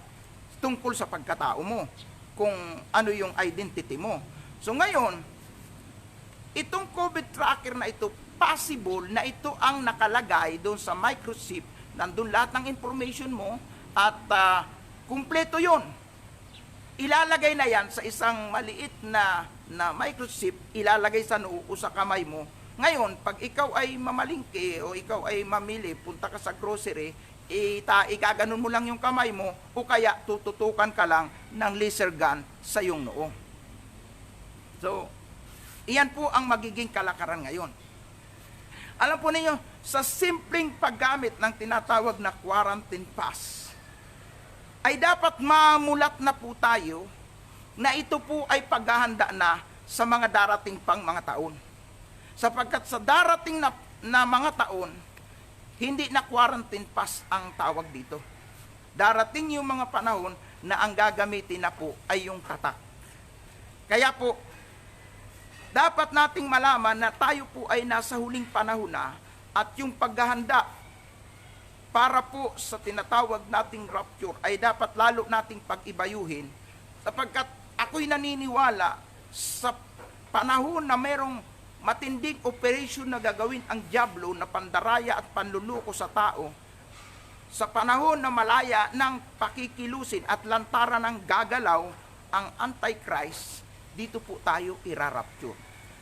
Speaker 1: tungkol sa pagkatao mo, kung ano yung identity mo. So ngayon, itong COVID tracker na ito, possible na ito ang nakalagay doon sa microchip, nandun lahat ng information mo, at kumpleto yon. Ilalagay na yan sa isang maliit na microchip, ilalagay sa noo o sa kamay mo. Ngayon, pag ikaw ay mamalingki o ikaw ay mamili, punta ka sa grocery, igaganon mo lang yung kamay mo o kaya tututukan ka lang ng laser gun sa iyong noo. So, iyan po ang magiging kalakaran ngayon. Alam po ninyo, sa simpleng paggamit ng tinatawag na quarantine pass, ay dapat mamulat na po tayo na ito po ay paghahanda na sa mga darating pang mga taon. Sapagkat sa darating na mga taon, hindi na quarantine pass ang tawag dito. Darating yung mga panahon na ang gagamitin na po ay yung tatak. Kaya po, dapat nating malaman na tayo po ay nasa huling panahon na at yung paghahanda para po sa tinatawag nating rapture ay dapat lalo nating pag-ibayuhin, sapagkat ako'y naniniwala sa panahon na merong matinding operation na gagawin ang dyablo na pandaraya at panluluko sa tao, sa panahon na malaya ng pakikilusin at lantaran ng gagalaw ang Antichrist, dito po tayo irarapture.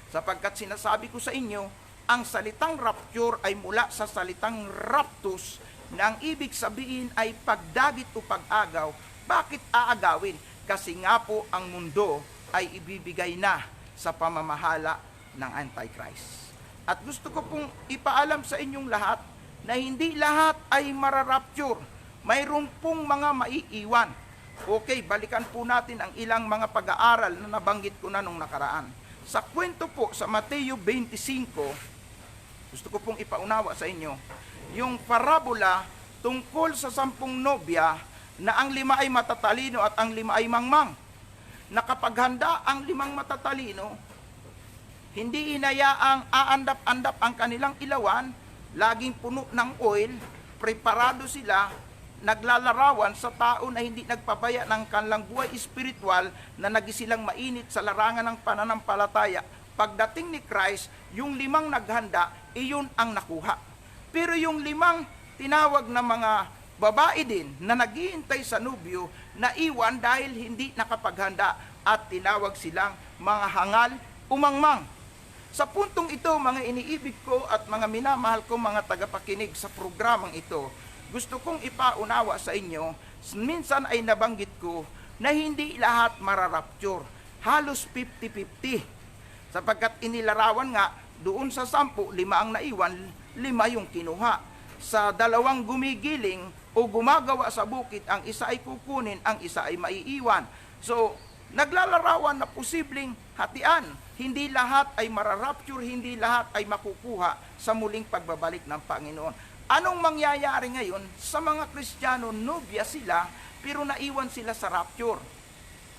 Speaker 1: Sapagkat sinasabi ko sa inyo, ang salitang rapture ay mula sa salitang raptus, na ang ibig sabihin ay pagdagit o pag-agaw. Bakit aagawin? Kasi nga po ang mundo ay ibibigay na sa pamamahala ng Antichrist. At gusto ko pong ipaalam sa inyong lahat na hindi lahat ay mararapture. Mayroon pong mga maiiwan. Okay, balikan po natin ang ilang mga pag-aaral na nabanggit ko na nung nakaraan. Sa kwento po sa Mateo 25, gusto ko pong ipaunawa sa inyo, yung parabola tungkol sa 10 nobya na ang 5 ay matatalino at ang 5 ay mangmang. Nakapaghanda ang 5 matatalino, hindi hinayaang aandap-andap ang kanilang ilawan, laging puno ng oil, preparado sila, naglalarawan sa tao na hindi nagpabaya ng kanilang buhay espiritual, na nagisilang mainit sa larangan ng pananampalataya. Pagdating ni Christ, yung 5 naghanda, iyon ang nakuha. Pero yung 5 tinawag na mga babae din na naghihintay sa nubyo, naiwan dahil hindi nakapaghanda at tinawag silang mga hangal umangmang. Sa puntong ito, mga iniibig ko at mga minamahal ko mga tagapakinig sa programang ito, gusto kong ipaunawa sa inyo, minsan ay nabanggit ko na hindi lahat mararapture, halos 50-50. Sapagkat inilarawan nga, doon sa 10, 5 ang naiwan, 5 yung kinuha. Sa 2 gumigiling o gumagawa sa bukid, ang isa ay kukunin, ang isa ay maiiwan. So, naglalarawan na posibleng hatian. Hindi lahat ay mararapture, hindi lahat ay makukuha sa muling pagbabalik ng Panginoon. Anong mangyayari ngayon sa mga Kristiyano? Nobya sila, pero naiwan sila sa rapture.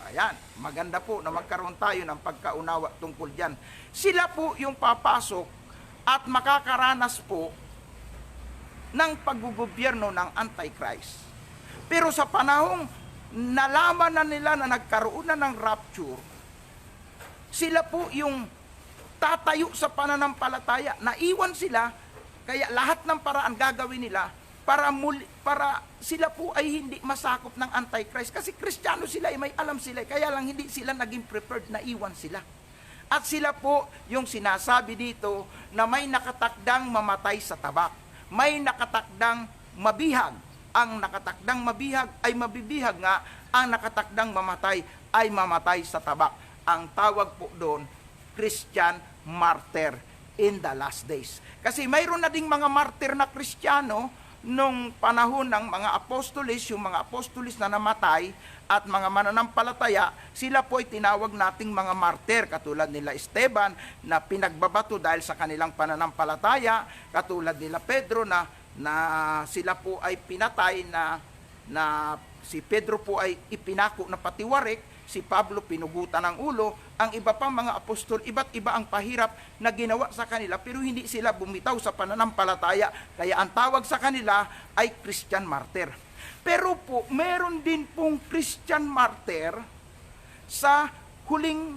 Speaker 1: Ayan, maganda po na magkaroon tayo ng pagkaunawa tungkol dyan. Sila po yung papasok at makakaranas po ng paggugobyerno ng Antichrist. Pero sa panahong nalaman na nila na nagkaroon na ng rapture, sila po yung tatayo sa pananampalataya. Naiwan sila, kaya lahat ng paraan gagawin nila para sila po ay hindi masakop ng Antichrist. Kasi Kristiyano sila, may alam sila, kaya lang hindi sila naging prepared, naiwan sila. At sila po yung sinasabi dito na may nakatakdang mamatay sa tabak. May nakatakdang mabihag. Ang nakatakdang mabihag ay mabibihag nga. Ang nakatakdang mamatay ay mamatay sa tabak. Ang tawag po doon, Christian martyr in the last days. Kasi mayroon na ding mga martyr na Kristiyano nung panahon ng mga apostolis, yung mga apostolis na namatay at mga mananampalataya, sila po ay tinawag nating mga martir, katulad nila Esteban na pinagbabato dahil sa kanilang pananampalataya, katulad nila Pedro na sila po ay pinatay na si Pedro po ay ipinako na patiwarik, si Pablo pinugutan ng ulo, ang iba pang mga apostol, iba't iba ang pahirap na ginawa sa kanila, pero hindi sila bumitaw sa pananampalataya, kaya ang tawag sa kanila ay Christian martyr. Pero po, meron din pong Christian martyr sa huling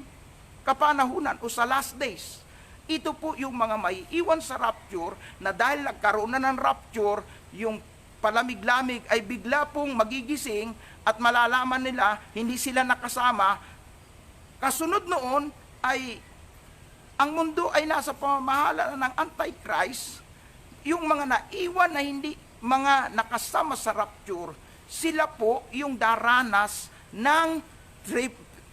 Speaker 1: kapanahunan o sa last days. Ito po yung mga maiiwan sa rapture, na dahil nagkaroon na ng rapture, yung palamig-lamig ay bigla pong magigising at malalaman nila hindi sila nakasama. Kasunod noon ay ang mundo ay nasa pamamahala ng Antichrist. Yung mga naiwan na hindi mga nakasama sa rapture, sila po yung daranas ng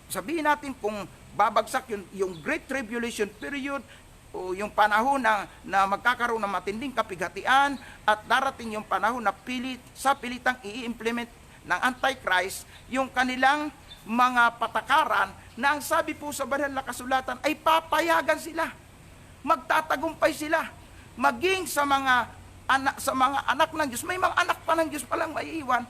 Speaker 1: sabihin natin kung babagsak yung Great Tribulation period, o yung panahon na magkakaroon ng matinding kapighatian, at darating yung panahon na sa pilitang i-implement ng Antichrist yung kanilang mga patakaran, na ang sabi po sa banal na kasulatan ay papayagan sila, magtatagumpay sila, maging sa mga anak ng Diyos. May mga anak pa ng Diyos palang maiiwan,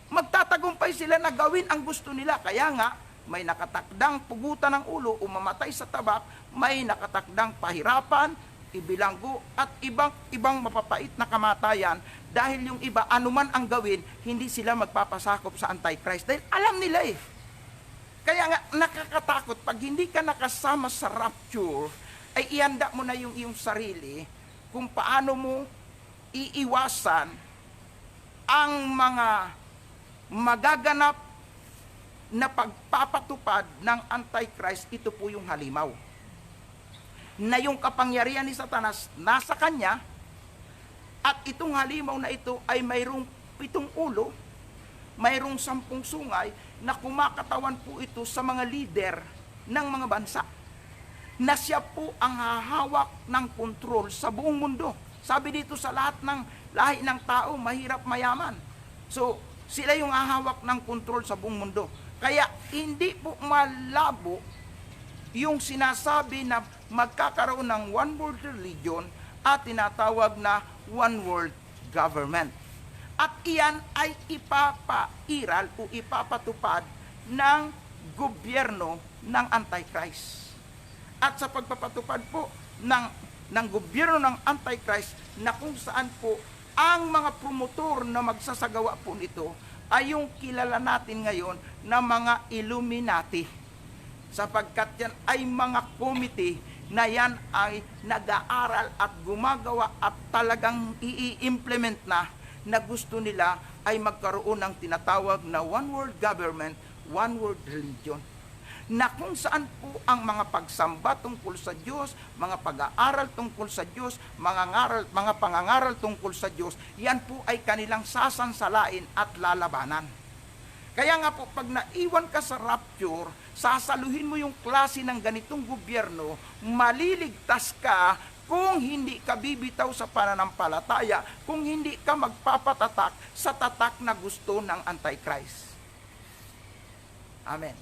Speaker 1: magtatagumpay sila na gawin ang gusto nila. Kaya nga, may nakatakdang pugutan ng ulo o mamatay sa tabak, may nakatakdang pahirapan, ibilanggo, at ibang mapapait na kamatayan, dahil yung iba, anuman ang gawin, hindi sila magpapasakop sa Antichrist, dahil alam nila eh. Kaya nga, nakakatakot, pag hindi ka nakasama sa rapture, ay ihanda mo na yung iyong sarili, kung paano mo iiwasan ang mga magaganap na pagpapatupad ng Antichrist. Ito po yung halimaw, na yung kapangyarihan ni Satanas nasa kanya, at itong halimaw na ito ay mayroong 7 ulo, mayroong 10 sungay, na kumakatawan po ito sa mga lider ng mga bansa, na siya po ang hahawak ng kontrol sa buong mundo. Sabi dito, sa lahat ng lahi ng tao, mahirap mayaman. So, sila yung hahawak ng kontrol sa buong mundo. Kaya hindi po malabo yung sinasabi na magkakaroon ng one world religion at tinatawag na one world government. At iyan ay ipapairal o ipapatupad ng gobyerno ng Antichrist. At sa pagpapatupad po ng gobyerno ng Antichrist, na kung saan po ang mga promotor na magsasagawa po nito ay yung kilala natin ngayon na mga Illuminati, sapagkat yan ay mga committee na yan ay nag-aaral at gumagawa at talagang i-implement na gusto nila ay magkaroon ng tinatawag na one world government, one world religion, na kung saan po ang mga pagsamba tungkol sa Diyos, mga pag-aaral tungkol sa Diyos, mga pangangaral tungkol sa Diyos, yan po ay kanilang sasansalain at lalabanan. Kaya nga po, pag naiwan ka sa rapture, sasaluhin mo yung klase ng ganitong gobyerno, maliligtas ka kung hindi ka bibitaw sa pananampalataya, kung hindi ka magpapatatak sa tatak na gusto ng Antichrist. Amen.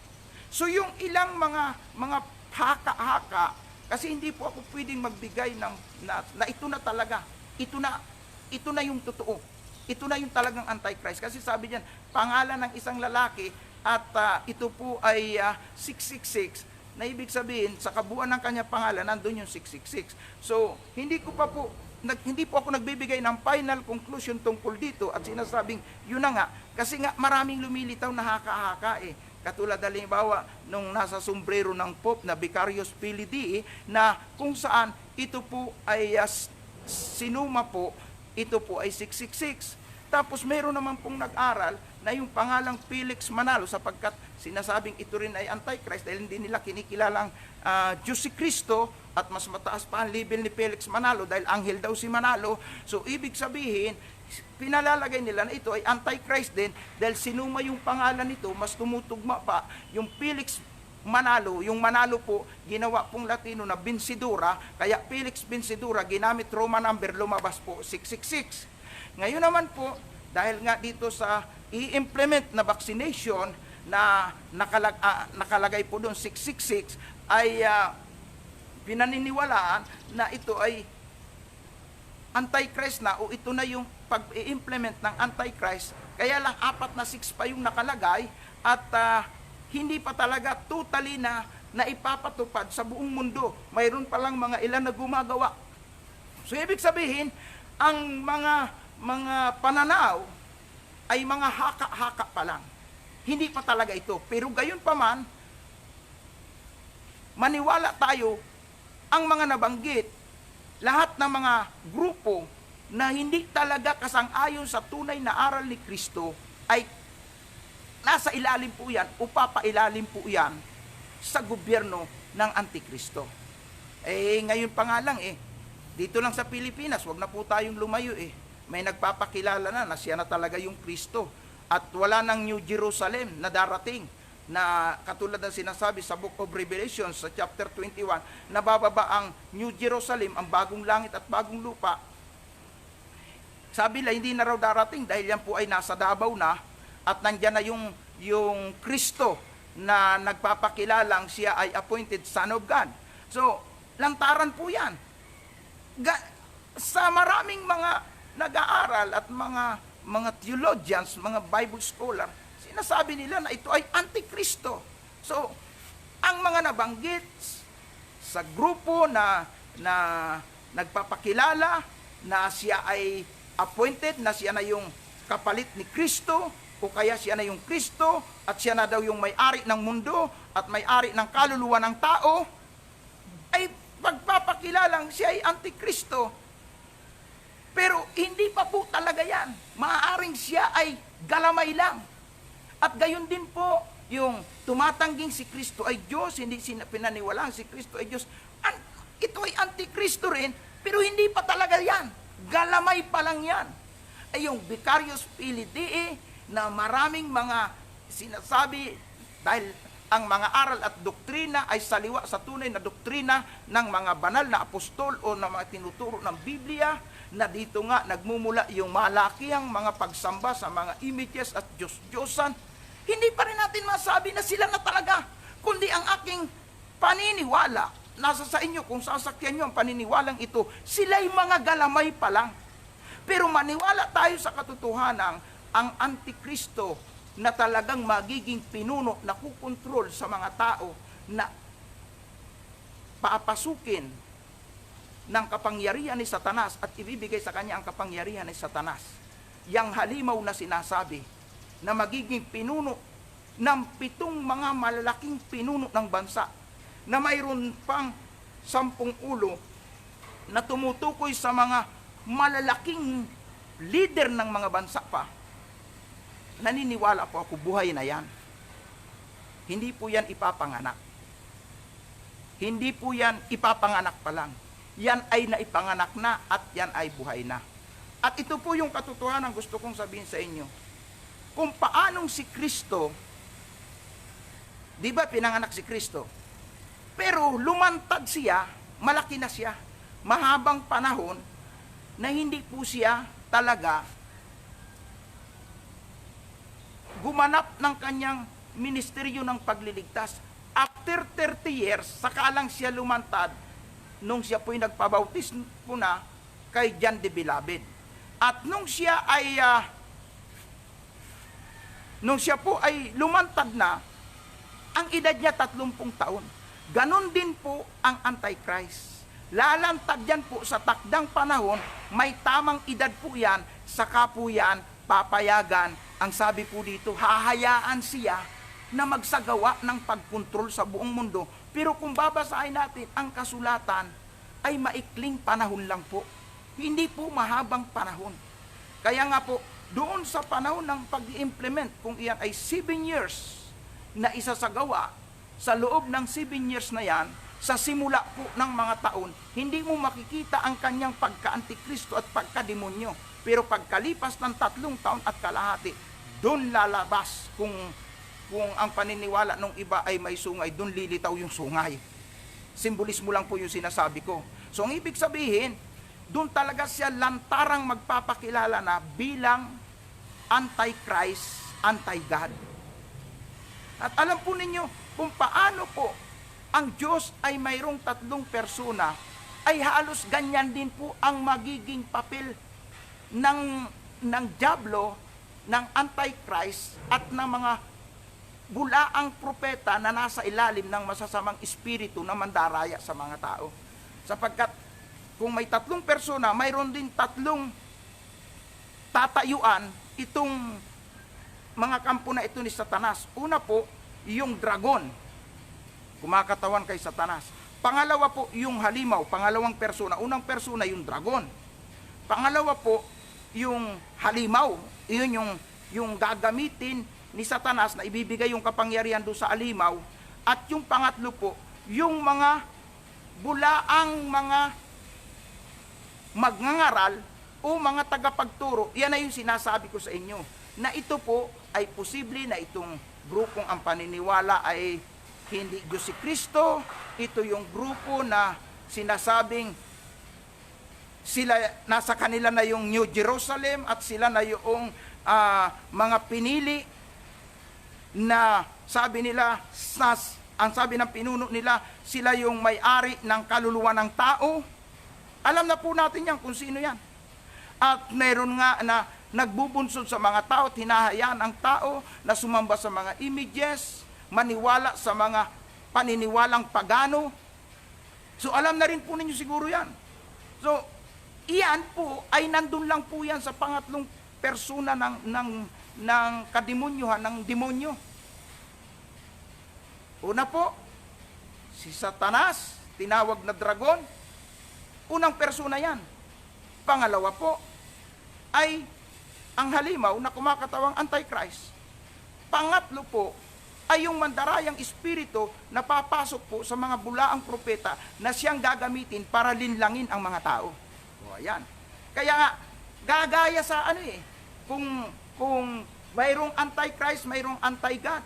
Speaker 1: So yung ilang mga haka-haka, kasi hindi po ako pwedeng magbigay na ito na talaga, ito na yung totoo, ito na yung talagang Antichrist. Kasi sabi diyan, pangalan ng isang lalaki, at ito po ay 666, na ibig sabihin sa kabuuan ng kanya pangalan nandun yung 666. So hindi po ako nagbibigay ng final conclusion tungkol dito at sinasabing yun na nga, kasi nga maraming lumilitaw na haka-haka eh. Katulad halimbawa nung nasa sombrero ng Pope na Vicarious Filii, na kung saan ito po ay sinuma po, ito po ay 666. Tapos meron naman pong nag-aral na yung pangalang Felix Manalo, sapagkat sinasabing ito rin ay Antichrist dahil hindi nila kinikilalang Diyos si Kristo, at mas mataas pa ang level ni Felix Manalo dahil anghel daw si Manalo. So ibig sabihin, pinalalagay nila na ito ay Antichrist din dahil sinuma yung pangalan nito, mas tumutugma pa yung Felix Manalo. Yung Manalo po, ginawa pong Latino na Bensidura, kaya Felix Bensidura, ginamit Roman number, lumabas po 666. Ngayon naman po, dahil nga dito sa i-implement na vaccination na nakalagay po doon 666, ay pinaniniwalaan na ito ay Antichrist na, o ito na yung pag-i-implement ng Antichrist. Kaya lang 4 na 6 pa yung nakalagay, at hindi pa talaga totally na ipapatupad sa buong mundo. Mayroon pa lang mga ilan na gumagawa. So ibig sabihin, ang mga pananaw ay mga haka-haka pa lang. Hindi pa talaga ito. Pero gayon pa man, maniwala tayo, ang mga nabanggit, lahat ng mga grupo na hindi talaga kasang-ayon sa tunay na aral ni Kristo ay nasa ilalim po yan o papailalim po yan sa gobyerno ng Antikristo. Ngayon pa nga lang dito lang sa Pilipinas, wag na po tayong lumayo may nagpapakilala na siya na talaga yung Kristo. At wala nang New Jerusalem na darating na katulad ng sinasabi sa Book of Revelation sa chapter 21, na bababa ang New Jerusalem, ang bagong langit at bagong lupa. Sabi nila, hindi na raw darating dahil yan po ay nasa Davao na at nandyan na yung Kristo na nagpapakilalang siya ay appointed Son of God. So, lantaran po yan. Sa maraming mga nag-aaral at mga theologians, mga Bible scholar, sinasabi nila na ito ay Antikristo. So, ang mga nabanggit sa grupo na nagpapakilala na siya ay appointed, na siya na yung kapalit ni Kristo, o kaya siya na yung Kristo, at siya na daw yung may-ari ng mundo, at may-ari ng kaluluwa ng tao, ay pagpapakilalang siya ay Antikristo. Pero hindi pa po talaga yan. Maaaring siya ay galamay lang. At gayon din po, yung tumatangging si Kristo ay Diyos, hindi pinaniwalaan si Kristo ay Diyos. Ito ay Antikristo rin, pero hindi pa talaga yan. Galamay pa lang yan. Ay yung Vicarious Filii Dei na maraming mga sinasabi dahil ang mga aral at doktrina ay saliwa sa tunay na doktrina ng mga banal na apostol o na mga tinuturo ng Biblia, na dito nga nagmumula yung malakihang mga pagsamba sa mga images at Diyos-Diyosan. Hindi pa rin natin masabi na sila na talaga, kundi ang aking paniniwala, nasa sa inyo kung sasakyan nyo ang paniniwalang ito, sila'y mga galamay pa lang. Pero maniwala tayo sa katotohanan, ang Antikristo na talagang magiging pinuno na kukontrol sa mga tao na papasukin ng kapangyarihan ni Satanas at ibibigay sa kanya ang kapangyarihan ni Satanas. Yang halimaw na sinasabi na magiging pinuno ng 7 mga malalaking pinuno ng bansa, na mayroon pang 10 ulo na tumutukoy sa mga malalaking leader ng mga bansa pa. Naniniwala po ako, buhay na yan. Hindi po yan ipapanganak. Hindi po yan ipapanganak pa lang. Yan ay naipanganak na at yan ay buhay na. At ito po yung katotohanan gusto kong sabihin sa inyo. Kung paanong si Kristo, di ba pinanganak si Kristo? Pero lumantad siya, malaki na siya, mahabang panahon na hindi po siya talaga gumanap ng kanyang ministeryo ng pagliligtas. After 30 years, saka lang siya lumantad nung siya po'y nagpabautis po na kay John the Beloved. At nung siya po ay lumantad na, ang edad niya 30 taon. Ganon din po ang Antichrist. Lalantad yan po sa takdang panahon, may tamang edad po yan, saka po yan papayagan. Ang sabi po dito, hahayaan siya na magsagawa ng pagkontrol sa buong mundo. Pero kung babasahin natin ang kasulatan, ay maikling panahon lang po. Hindi po mahabang panahon. Kaya nga po, doon sa panahon ng pag-implement, kung iyan ay 7 years na isasagawa, sa loob ng 7 years na yan, sa simula po ng mga taon, hindi mo makikita ang kanyang pagka-antikristo at pagka-demonyo. Pero pagkalipas ng 3 taon at kalahati, doon lalabas kung ang paniniwala ng iba ay may sungay, doon lilitaw yung sungay. Simbolismo lang po yung sinasabi ko. So ang ibig sabihin, doon talaga siya lantarang magpapakilala na bilang Antichrist, Anti-God. At alam po ninyo kung paano po ang Diyos ay mayroong 3 persona, ay halos ganyan din po ang magiging papel ng Diablo, ng Antichrist at ng mga bulaang propeta na nasa ilalim ng masasamang espiritu na mandaraya sa mga tao. Sapagkat kung may 3 persona, mayroon din 3 tatayuan itong mga kampo na ito ni Satanas. Una po, yung dragon, kumakatawan kay Satanas. Pangalawa po, yung halimaw, pangalawang persona. Unang persona, yung dragon. Pangalawa po, yung halimaw, yun yung gagamitin ni Satanas na ibibigay yung kapangyarihan doon sa halimaw. At yung pangatlo po, yung mga bulaang mga magngangaral o mga tagapagturo. Yan ay yung sinasabi ko sa inyo, na ito po ay posible na itong grupong ang paniniwala ay hindi Diyos si Kristo. Ito yung grupo na sinasabing sila, nasa kanila na yung New Jerusalem at sila na yung mga pinili na sabi nila, ang sabi ng pinuno nila, sila yung may-ari ng kaluluwa ng tao. Alam na po natin yan kung sino yan. At meron nga na nagbubunsod sa mga tao at hinahayaan ang tao na sumamba sa mga images, maniwala sa mga paniniwalang pagano. So alam na rin po ninyo siguro yan. So iyan po ay nandun lang po yan sa pangatlong persona ng kademonyohan, ng demonyo. Una po, si Satanas, tinawag na dragon. Unang persona yan. Pangalawa po, ay ang halimaw na kumakatawang Antichrist. Pangatlo po, ay yung mandarayang espiritu na papasok po sa mga bulaang propeta na siyang gagamitin para linlangin ang mga tao. O ayan. Kaya nga, gagaya sa kung mayroong Antichrist, mayroong anti-God.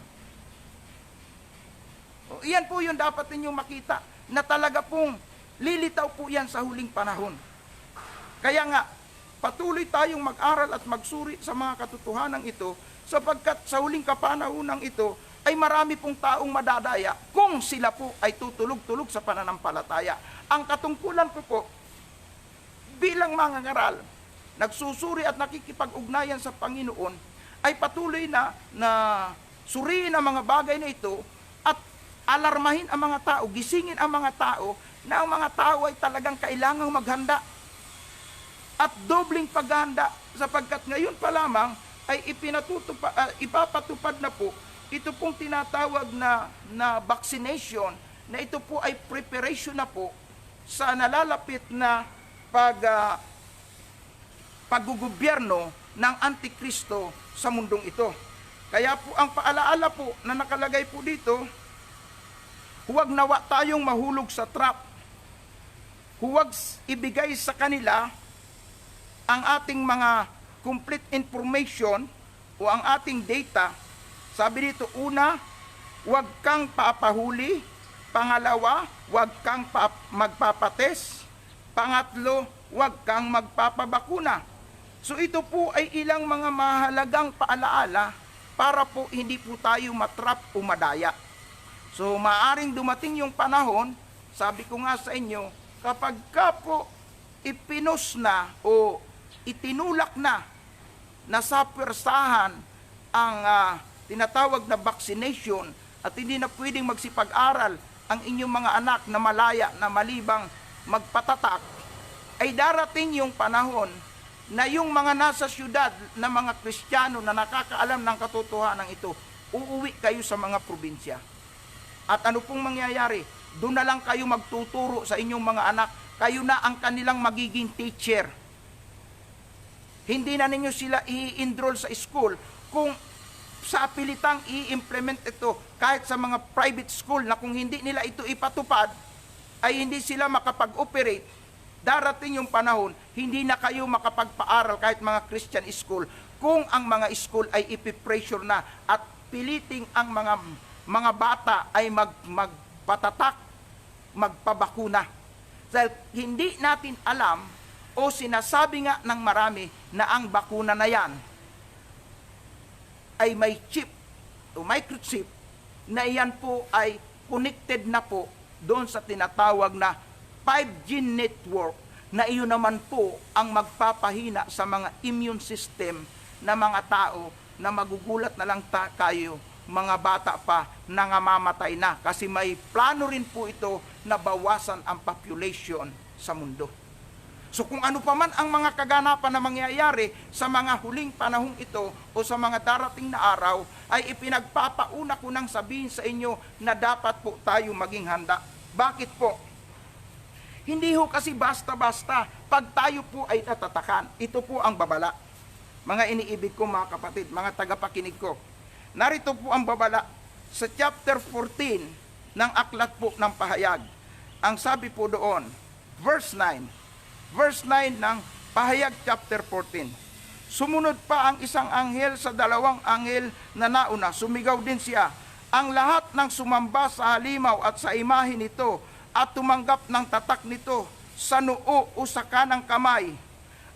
Speaker 1: O, iyan po yung dapat ninyong makita na talaga pong lilitaw po yan sa huling panahon. Kaya nga, patuloy tayong mag-aral at magsuri sa mga katotohanan ito sapagkat sa huling kapanahunan ito ay marami pong taong madadaya kung sila po ay tutulog-tulog sa pananampalataya. Ang katungkulan ko po, bilang mga ngaral, nagsusuri at nakikipag-ugnayan sa Panginoon, ay patuloy na suriin ang mga bagay na ito at alarmahin ang mga tao, gisingin ang mga tao na ang mga tao ay talagang kailangang maghanda at dobling paghanda sapagkat ngayon pa lamang ay ipapatupad na po ito pong tinatawag na vaccination, na ito po ay preparation na po sa nalalapit na paggugobyerno ng Antikristo sa mundong ito. Kaya po ang paalaala po na nakalagay po dito, huwag nawa tayong mahulog sa trap. Huwag ibigay sa kanila ang ating mga complete information o ang ating data. Sabi dito, una, huwag kang papahuli. Pangalawa, huwag kang magpapates. Pangatlo, huwag kang magpapabakuna. So ito po ay ilang mga mahalagang paalaala para po hindi po tayo matrap o madaya. So maaring dumating yung panahon, sabi ko nga sa inyo, kapag ka po ipinos na o itinulak na sa pwersahan ang tinatawag na vaccination at hindi na pwedeng magsipag-aral ang inyong mga anak na malaya na malibang magpatatak, ay darating yung panahon na yung mga nasa syudad na mga Kristiyano na nakakaalam ng katotohanan ito, uuwi kayo sa mga probinsya. At ano pong mangyayari? Doon na lang kayo magtuturo sa inyong mga anak. Kayo na ang kanilang magiging teacher. Hindi na ninyo sila i-enroll sa school kung sa pilitang i-implement ito kahit sa mga private school na kung hindi nila ito ipatupad ay hindi sila makapag-operate. Darating yung panahon, hindi na kayo makapagpaaral kahit mga Christian school kung ang mga school ay ipipressure na at piliting ang mga bata ay magpatatak, magpabakuna. Dahil hindi natin alam o sinasabi nga ng marami na ang bakuna na yan ay may chip o microchip na iyan po ay connected na po doon sa tinatawag na 5G network na iyon naman po ang magpapahina sa mga immune system na mga tao na magugulat na lang kayo mga bata pa nangamamatay na kasi may plano rin po ito na bawasan ang population sa mundo. So kung ano pa man ang mga kaganapan na mangyayari sa mga huling panahong ito o sa mga darating na araw, ay ipinagpapauna ko nang sabihin sa inyo na dapat po tayo maging handa. Bakit po? Hindi ho kasi basta-basta pag tayo po ay natatakan. Ito po ang babala. Mga iniibig ko mga kapatid, mga tagapakinig ko. Narito po ang babala sa chapter 14 ng aklat po ng pahayag. Ang sabi po doon, verse 9 ng pahayag chapter 14. Sumunod pa ang isang anghel sa dalawang anghel na nauna. Sumigaw din siya, ang lahat ng sumamba sa halimaw at sa imahe nito at tumanggap ng tatak nito sa noo o sa kanang kamay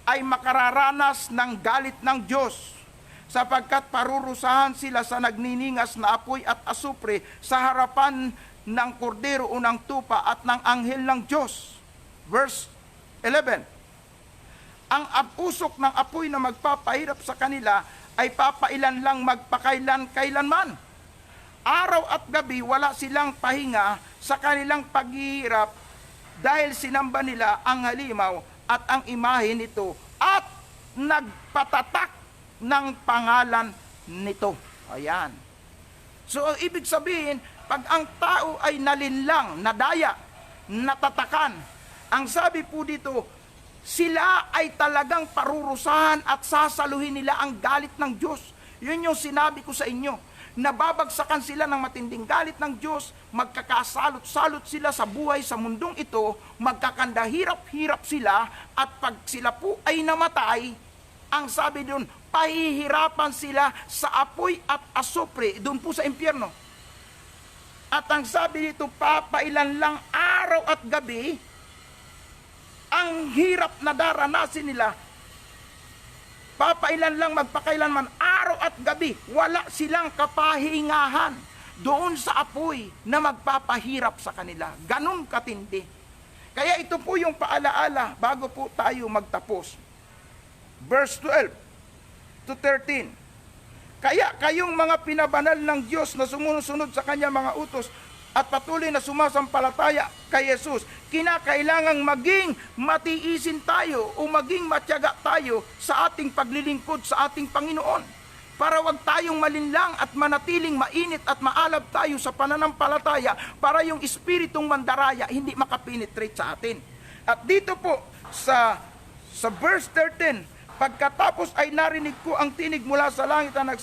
Speaker 1: ay makararanas ng galit ng Diyos, sapagkat parurusahan sila sa nagniningas na apoy at asupre sa harapan ng kordero o ng tupa at ng anghel ng Diyos. Verse 11. Ang usok ng apoy na magpapahirap sa kanila ay papailan lang magpakailan-kailanman. Araw at gabi wala silang pahinga sa kanilang paghihirap dahil sinamba nila ang halimaw at ang imahe nito at nagpatatak ng pangalan nito. Ayan. So, ibig sabihin, pag ang tao ay nalinlang, nadaya, natatakan, ang sabi po dito, sila ay talagang parurusahan at sasaluhin nila ang galit ng Diyos. Yun yung sinabi ko sa inyo. Nababagsakan sila ng matinding galit ng Diyos, magkakasalot-salot sila sa buhay sa mundong ito, magkakandahirap-hirap sila, at pag sila po ay namatay, ang sabi doon, pahihirapan sila sa apoy at asupre, doon po sa impyerno. At ang sabi dito, papailan lang araw at gabi, ang hirap na daranasin nila, papailan lang magpakailanman, araw at gabi, wala silang kapahingahan doon sa apoy na magpapahirap sa kanila. Ganun katindi. Kaya ito po yung paalaala bago po tayo magtapos. Verse 12 to 13. Kaya kayong mga pinabanal ng Diyos na sumusunod sa kanya mga utos at patuloy na sumasampalataya kay Jesus, kinakailangang maging matiisin tayo o maging matyaga tayo sa ating paglilingkod sa ating Panginoon, para wag tayong malinlang at manatiling mainit at maalab tayo sa pananampalataya, para yung espiritong mandaraya hindi makapenetrate sa atin. At dito po sa verse 13, pagkatapos ay narinig ko ang tinig mula sa langit na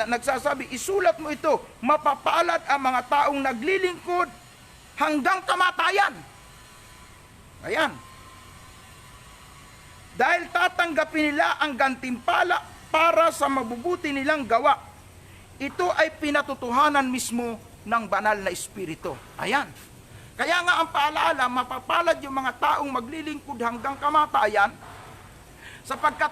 Speaker 1: nagsasabi, isulat mo ito, mapapalad ang mga taong naglilingkod hanggang kamatayan. Ayan. Dahil tatanggapin nila ang gantimpala para sa mabubuti nilang gawa. Ito ay pinatotohanan mismo ng banal na espiritu. Ayan. Kaya nga ang paalaala, mapapalad yung mga taong maglilingkod hanggang kamatayan, sapagkat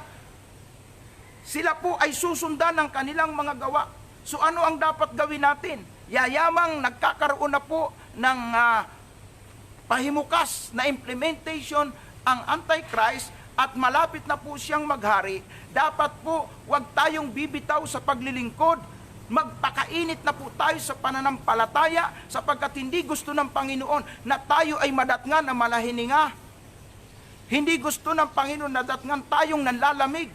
Speaker 1: sila po ay susundan ng kanilang mga gawa. So ano ang dapat gawin natin? Yayamang nagkakaroon na po ng pahimukas na implementation ang Antichrist at malapit na po siyang maghari, dapat po wag tayong bibitaw sa paglilingkod. Magpakainit na po tayo sa pananampalataya, sapagkat hindi gusto ng Panginoon na tayo ay madatngan na malahininga. Hindi gusto ng Panginoon na datngan tayong nanlalamig.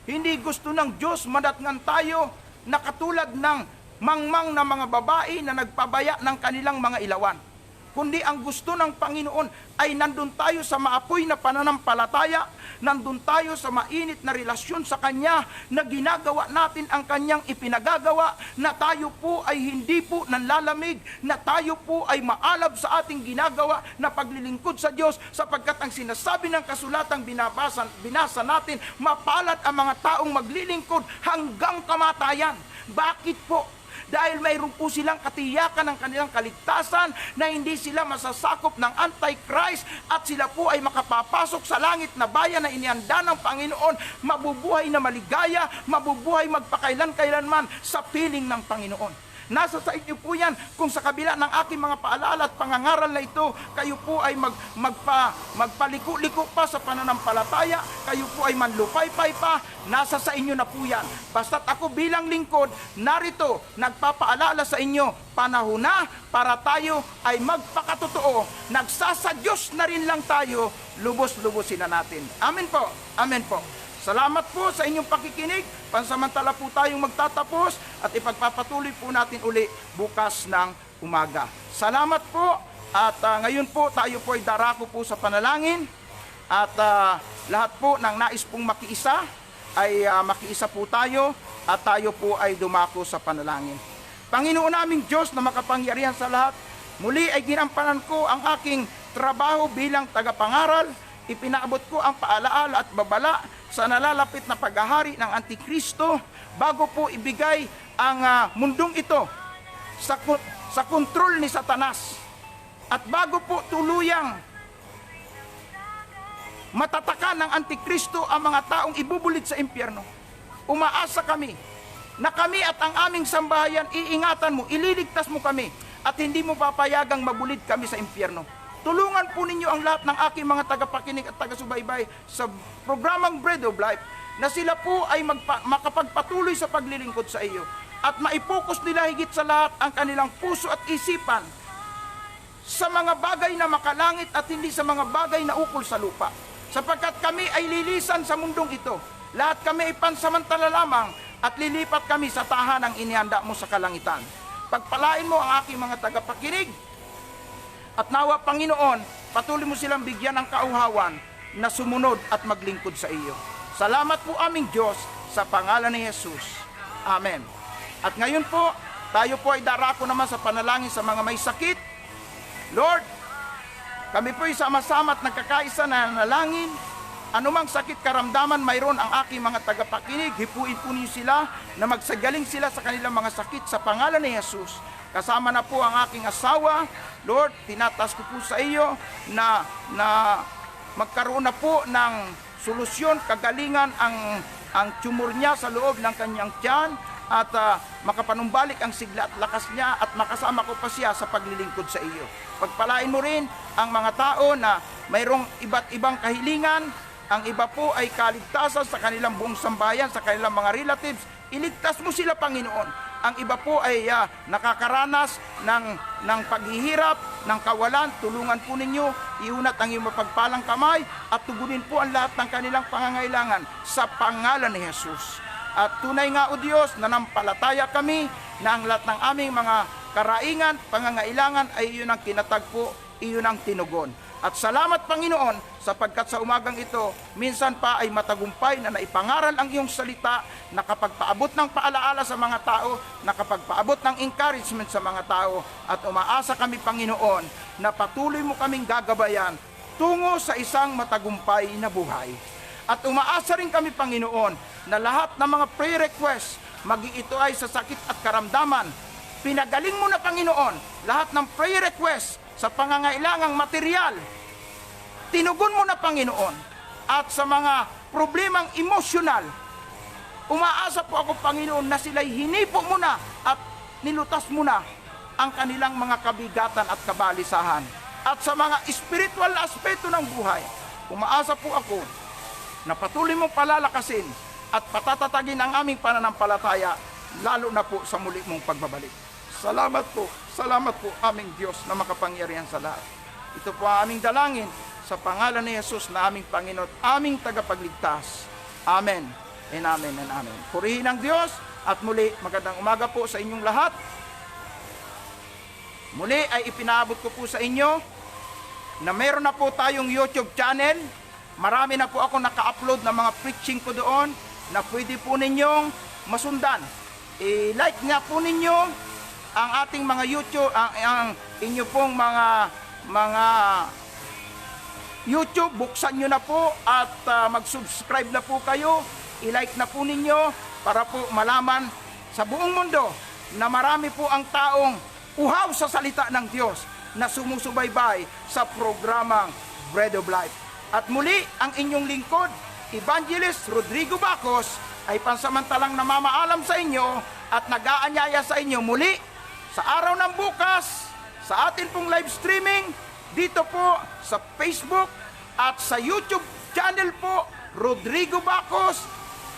Speaker 1: Hindi gusto ng Diyos madatngan tayo na katulad ng mangmang na mga babae na nagpabaya ng kanilang mga ilawan. Kundi ang gusto ng Panginoon ay nandun tayo sa maapoy na pananampalataya, nandun tayo sa mainit na relasyon sa Kanya, na ginagawa natin ang Kanyang ipinagagawa, na tayo po ay hindi po nanlalamig, na tayo po ay maalab sa ating ginagawa na paglilingkod sa Diyos, sapagkat ang sinasabi ng kasulatang binasa natin, mapalad ang mga taong maglilingkod hanggang kamatayan. Bakit po? Dahil mayroon po silang katiyakan ng kanilang kaligtasan, na hindi sila masasakop ng Antichrist, at sila po ay makapapasok sa langit na bayan na inihanda ng Panginoon, mabubuhay na maligaya, mabubuhay magpakailan-kailanman sa piling ng Panginoon. Nasa sa inyo po yan. Kung sa kabila ng aking mga paalala at pangangaral na ito, kayo po ay magpaliko-liko pa sa pananampalataya, kayo po ay manlupay-pay pa, nasa sa inyo na po yan. Basta't ako bilang lingkod, narito, nagpapaalala sa inyo, panahon na para tayo ay magpakatotoo. Nagsasadyos na rin lang tayo, lubos-lubosin na natin. Amen po. Amen po. Salamat po sa inyong pakikinig. Pansamantala po tayong magtatapos at ipagpapatuloy po natin uli bukas ng umaga. Salamat po at ngayon po tayo po ay darako po sa panalangin at lahat po ng nais pong makiisa ay makiisa po tayo at tayo po ay dumako sa panalangin. Panginoon naming Diyos na makapangyarihan sa lahat, muli ay ginampanan ko ang aking trabaho bilang tagapangaral. Ipinaabot ko ang paalaala at babala sa nalalapit na paghahari ng Antikristo bago po ibigay ang mundong ito sa kontrol ni Satanas at bago po tuluyang matatakan ng Antikristo ang mga taong ibubulit sa impyerno. Umaasa kami na kami at ang aming sambahayan iingatan mo, ililigtas mo kami at hindi mo papayagang mabulid kami sa impyerno. Tulungan po ninyo ang lahat ng aking mga tagapakinig at taga-subaybay sa programang Bread of Life na sila po ay makapagpatuloy sa paglilingkod sa iyo at maipokus nila higit sa lahat ang kanilang puso at isipan sa mga bagay na makalangit at hindi sa mga bagay na ukol sa lupa. Sapagkat kami ay lilisan sa mundong ito. Lahat kami ay pansamantala lamang at lilipat kami sa tahanang inihanda mo sa kalangitan. Pagpalain mo ang aking mga tagapakinig. At nawa, Panginoon, patuloy mo silang bigyan ng kauhawan na sumunod at maglingkod sa iyo. Salamat po aming Diyos sa pangalan ni Jesus. Amen. At ngayon po, tayo po ay darako naman sa panalangin sa mga may sakit. Lord, kami po ay sama-sama at nagkakaisa na nalangin. Anumang sakit karamdaman mayroon ang aking mga tagapakinig, hipuin po niyo sila na magsagaling sila sa kanilang mga sakit sa pangalan ni Jesus. Kasama na po ang aking asawa. Lord, tinatas ko po sa iyo na magkaroon na po ng solusyon, kagalingan ang tumor niya sa loob ng kanyang tiyan at makapanumbalik ang sigla at lakas niya at makasama ko pa siya sa paglilingkod sa iyo. Pagpalain mo rin ang mga tao na mayroong iba't ibang kahilingan. Ang iba po ay kaligtasan sa kanilang buong sambayan, sa kanilang mga relatives. Iligtas mo sila, Panginoon. Ang iba po ay nakakaranas ng paghihirap, ng kawalan. Tulungan po ninyo, iunat ang iyong mapagpalang kamay at tugunin po ang lahat ng kanilang pangangailangan sa pangalan ni Jesus. At tunay nga, O Diyos, nanampalataya kami na ang lahat ng aming mga karaingan, pangangailangan ay iyon ang kinatagpo, iyon ang tinugon. At salamat, Panginoon, sapagkat sa umagang ito, minsan pa ay matagumpay na naipangaral ang iyong salita, nakapagpaabot ng paalaala sa mga tao, nakapagpaabot ng encouragement sa mga tao, at umaasa kami, Panginoon, na patuloy mo kaming gagabayan tungo sa isang matagumpay na buhay. At umaasa rin kami, Panginoon, na lahat ng mga prayer requests, maging ito ay sa sakit at karamdaman, pinagaling mo na, Panginoon, lahat ng prayer requests sa pangangailangang material, tinugon mo na, Panginoon. At sa mga problemang emosyonal, umaasa po ako, Panginoon, na sila'y hinipo mo na at nilutas mo na ang kanilang mga kabigatan at kabalisahan. At sa mga spiritual na aspeto ng buhay, umaasa po ako na patuloy mong palalakasin at patatatagin ang aming pananampalataya, lalo na po sa muli mong pagbabalik. Salamat po aming Diyos na makapangyarihan sa lahat. Ito po ang aming dalangin sa pangalan ni Jesus na aming Panginoon, aming tagapagligtas. Amen and amen and amen. Purihin ang Diyos at muli magandang umaga po sa inyong lahat. Muli ay ipinaabot ko po sa inyo na meron na po tayong YouTube channel. Marami na po ako naka-upload ng mga preaching ko doon na pwede po ninyong masundan. I-like nga po ninyo ang ating mga YouTube, ang inyo pong mga YouTube, buksan nyo na po at mag-subscribe na po kayo, i-like na po ninyo para po malaman sa buong mundo na marami po ang taong uhaw sa salita ng Diyos na sumusubaybay sa programang Bread of Life. At muli, ang inyong lingkod, Evangelist Rodrigo Bacos, ay pansamantalang namamaalam sa inyo at nag-aanyaya sa inyo muli sa araw ng bukas, sa atin pong live streaming, dito po sa Facebook at sa YouTube channel po, Rodrigo Bacos.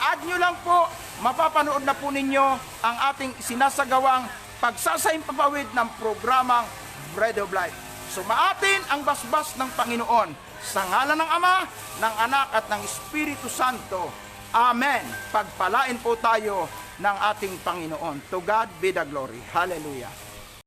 Speaker 1: Add nyo lang po, mapapanood na po ninyo ang ating sinasagawang pagsasahimpapawid ng programang Bread of Life. Sumaatin ang basbas ng Panginoon sa ngalan ng Ama, ng Anak at ng Espiritu Santo. Amen. Pagpalain po tayo ng ating Panginoon. To God be the glory. Hallelujah.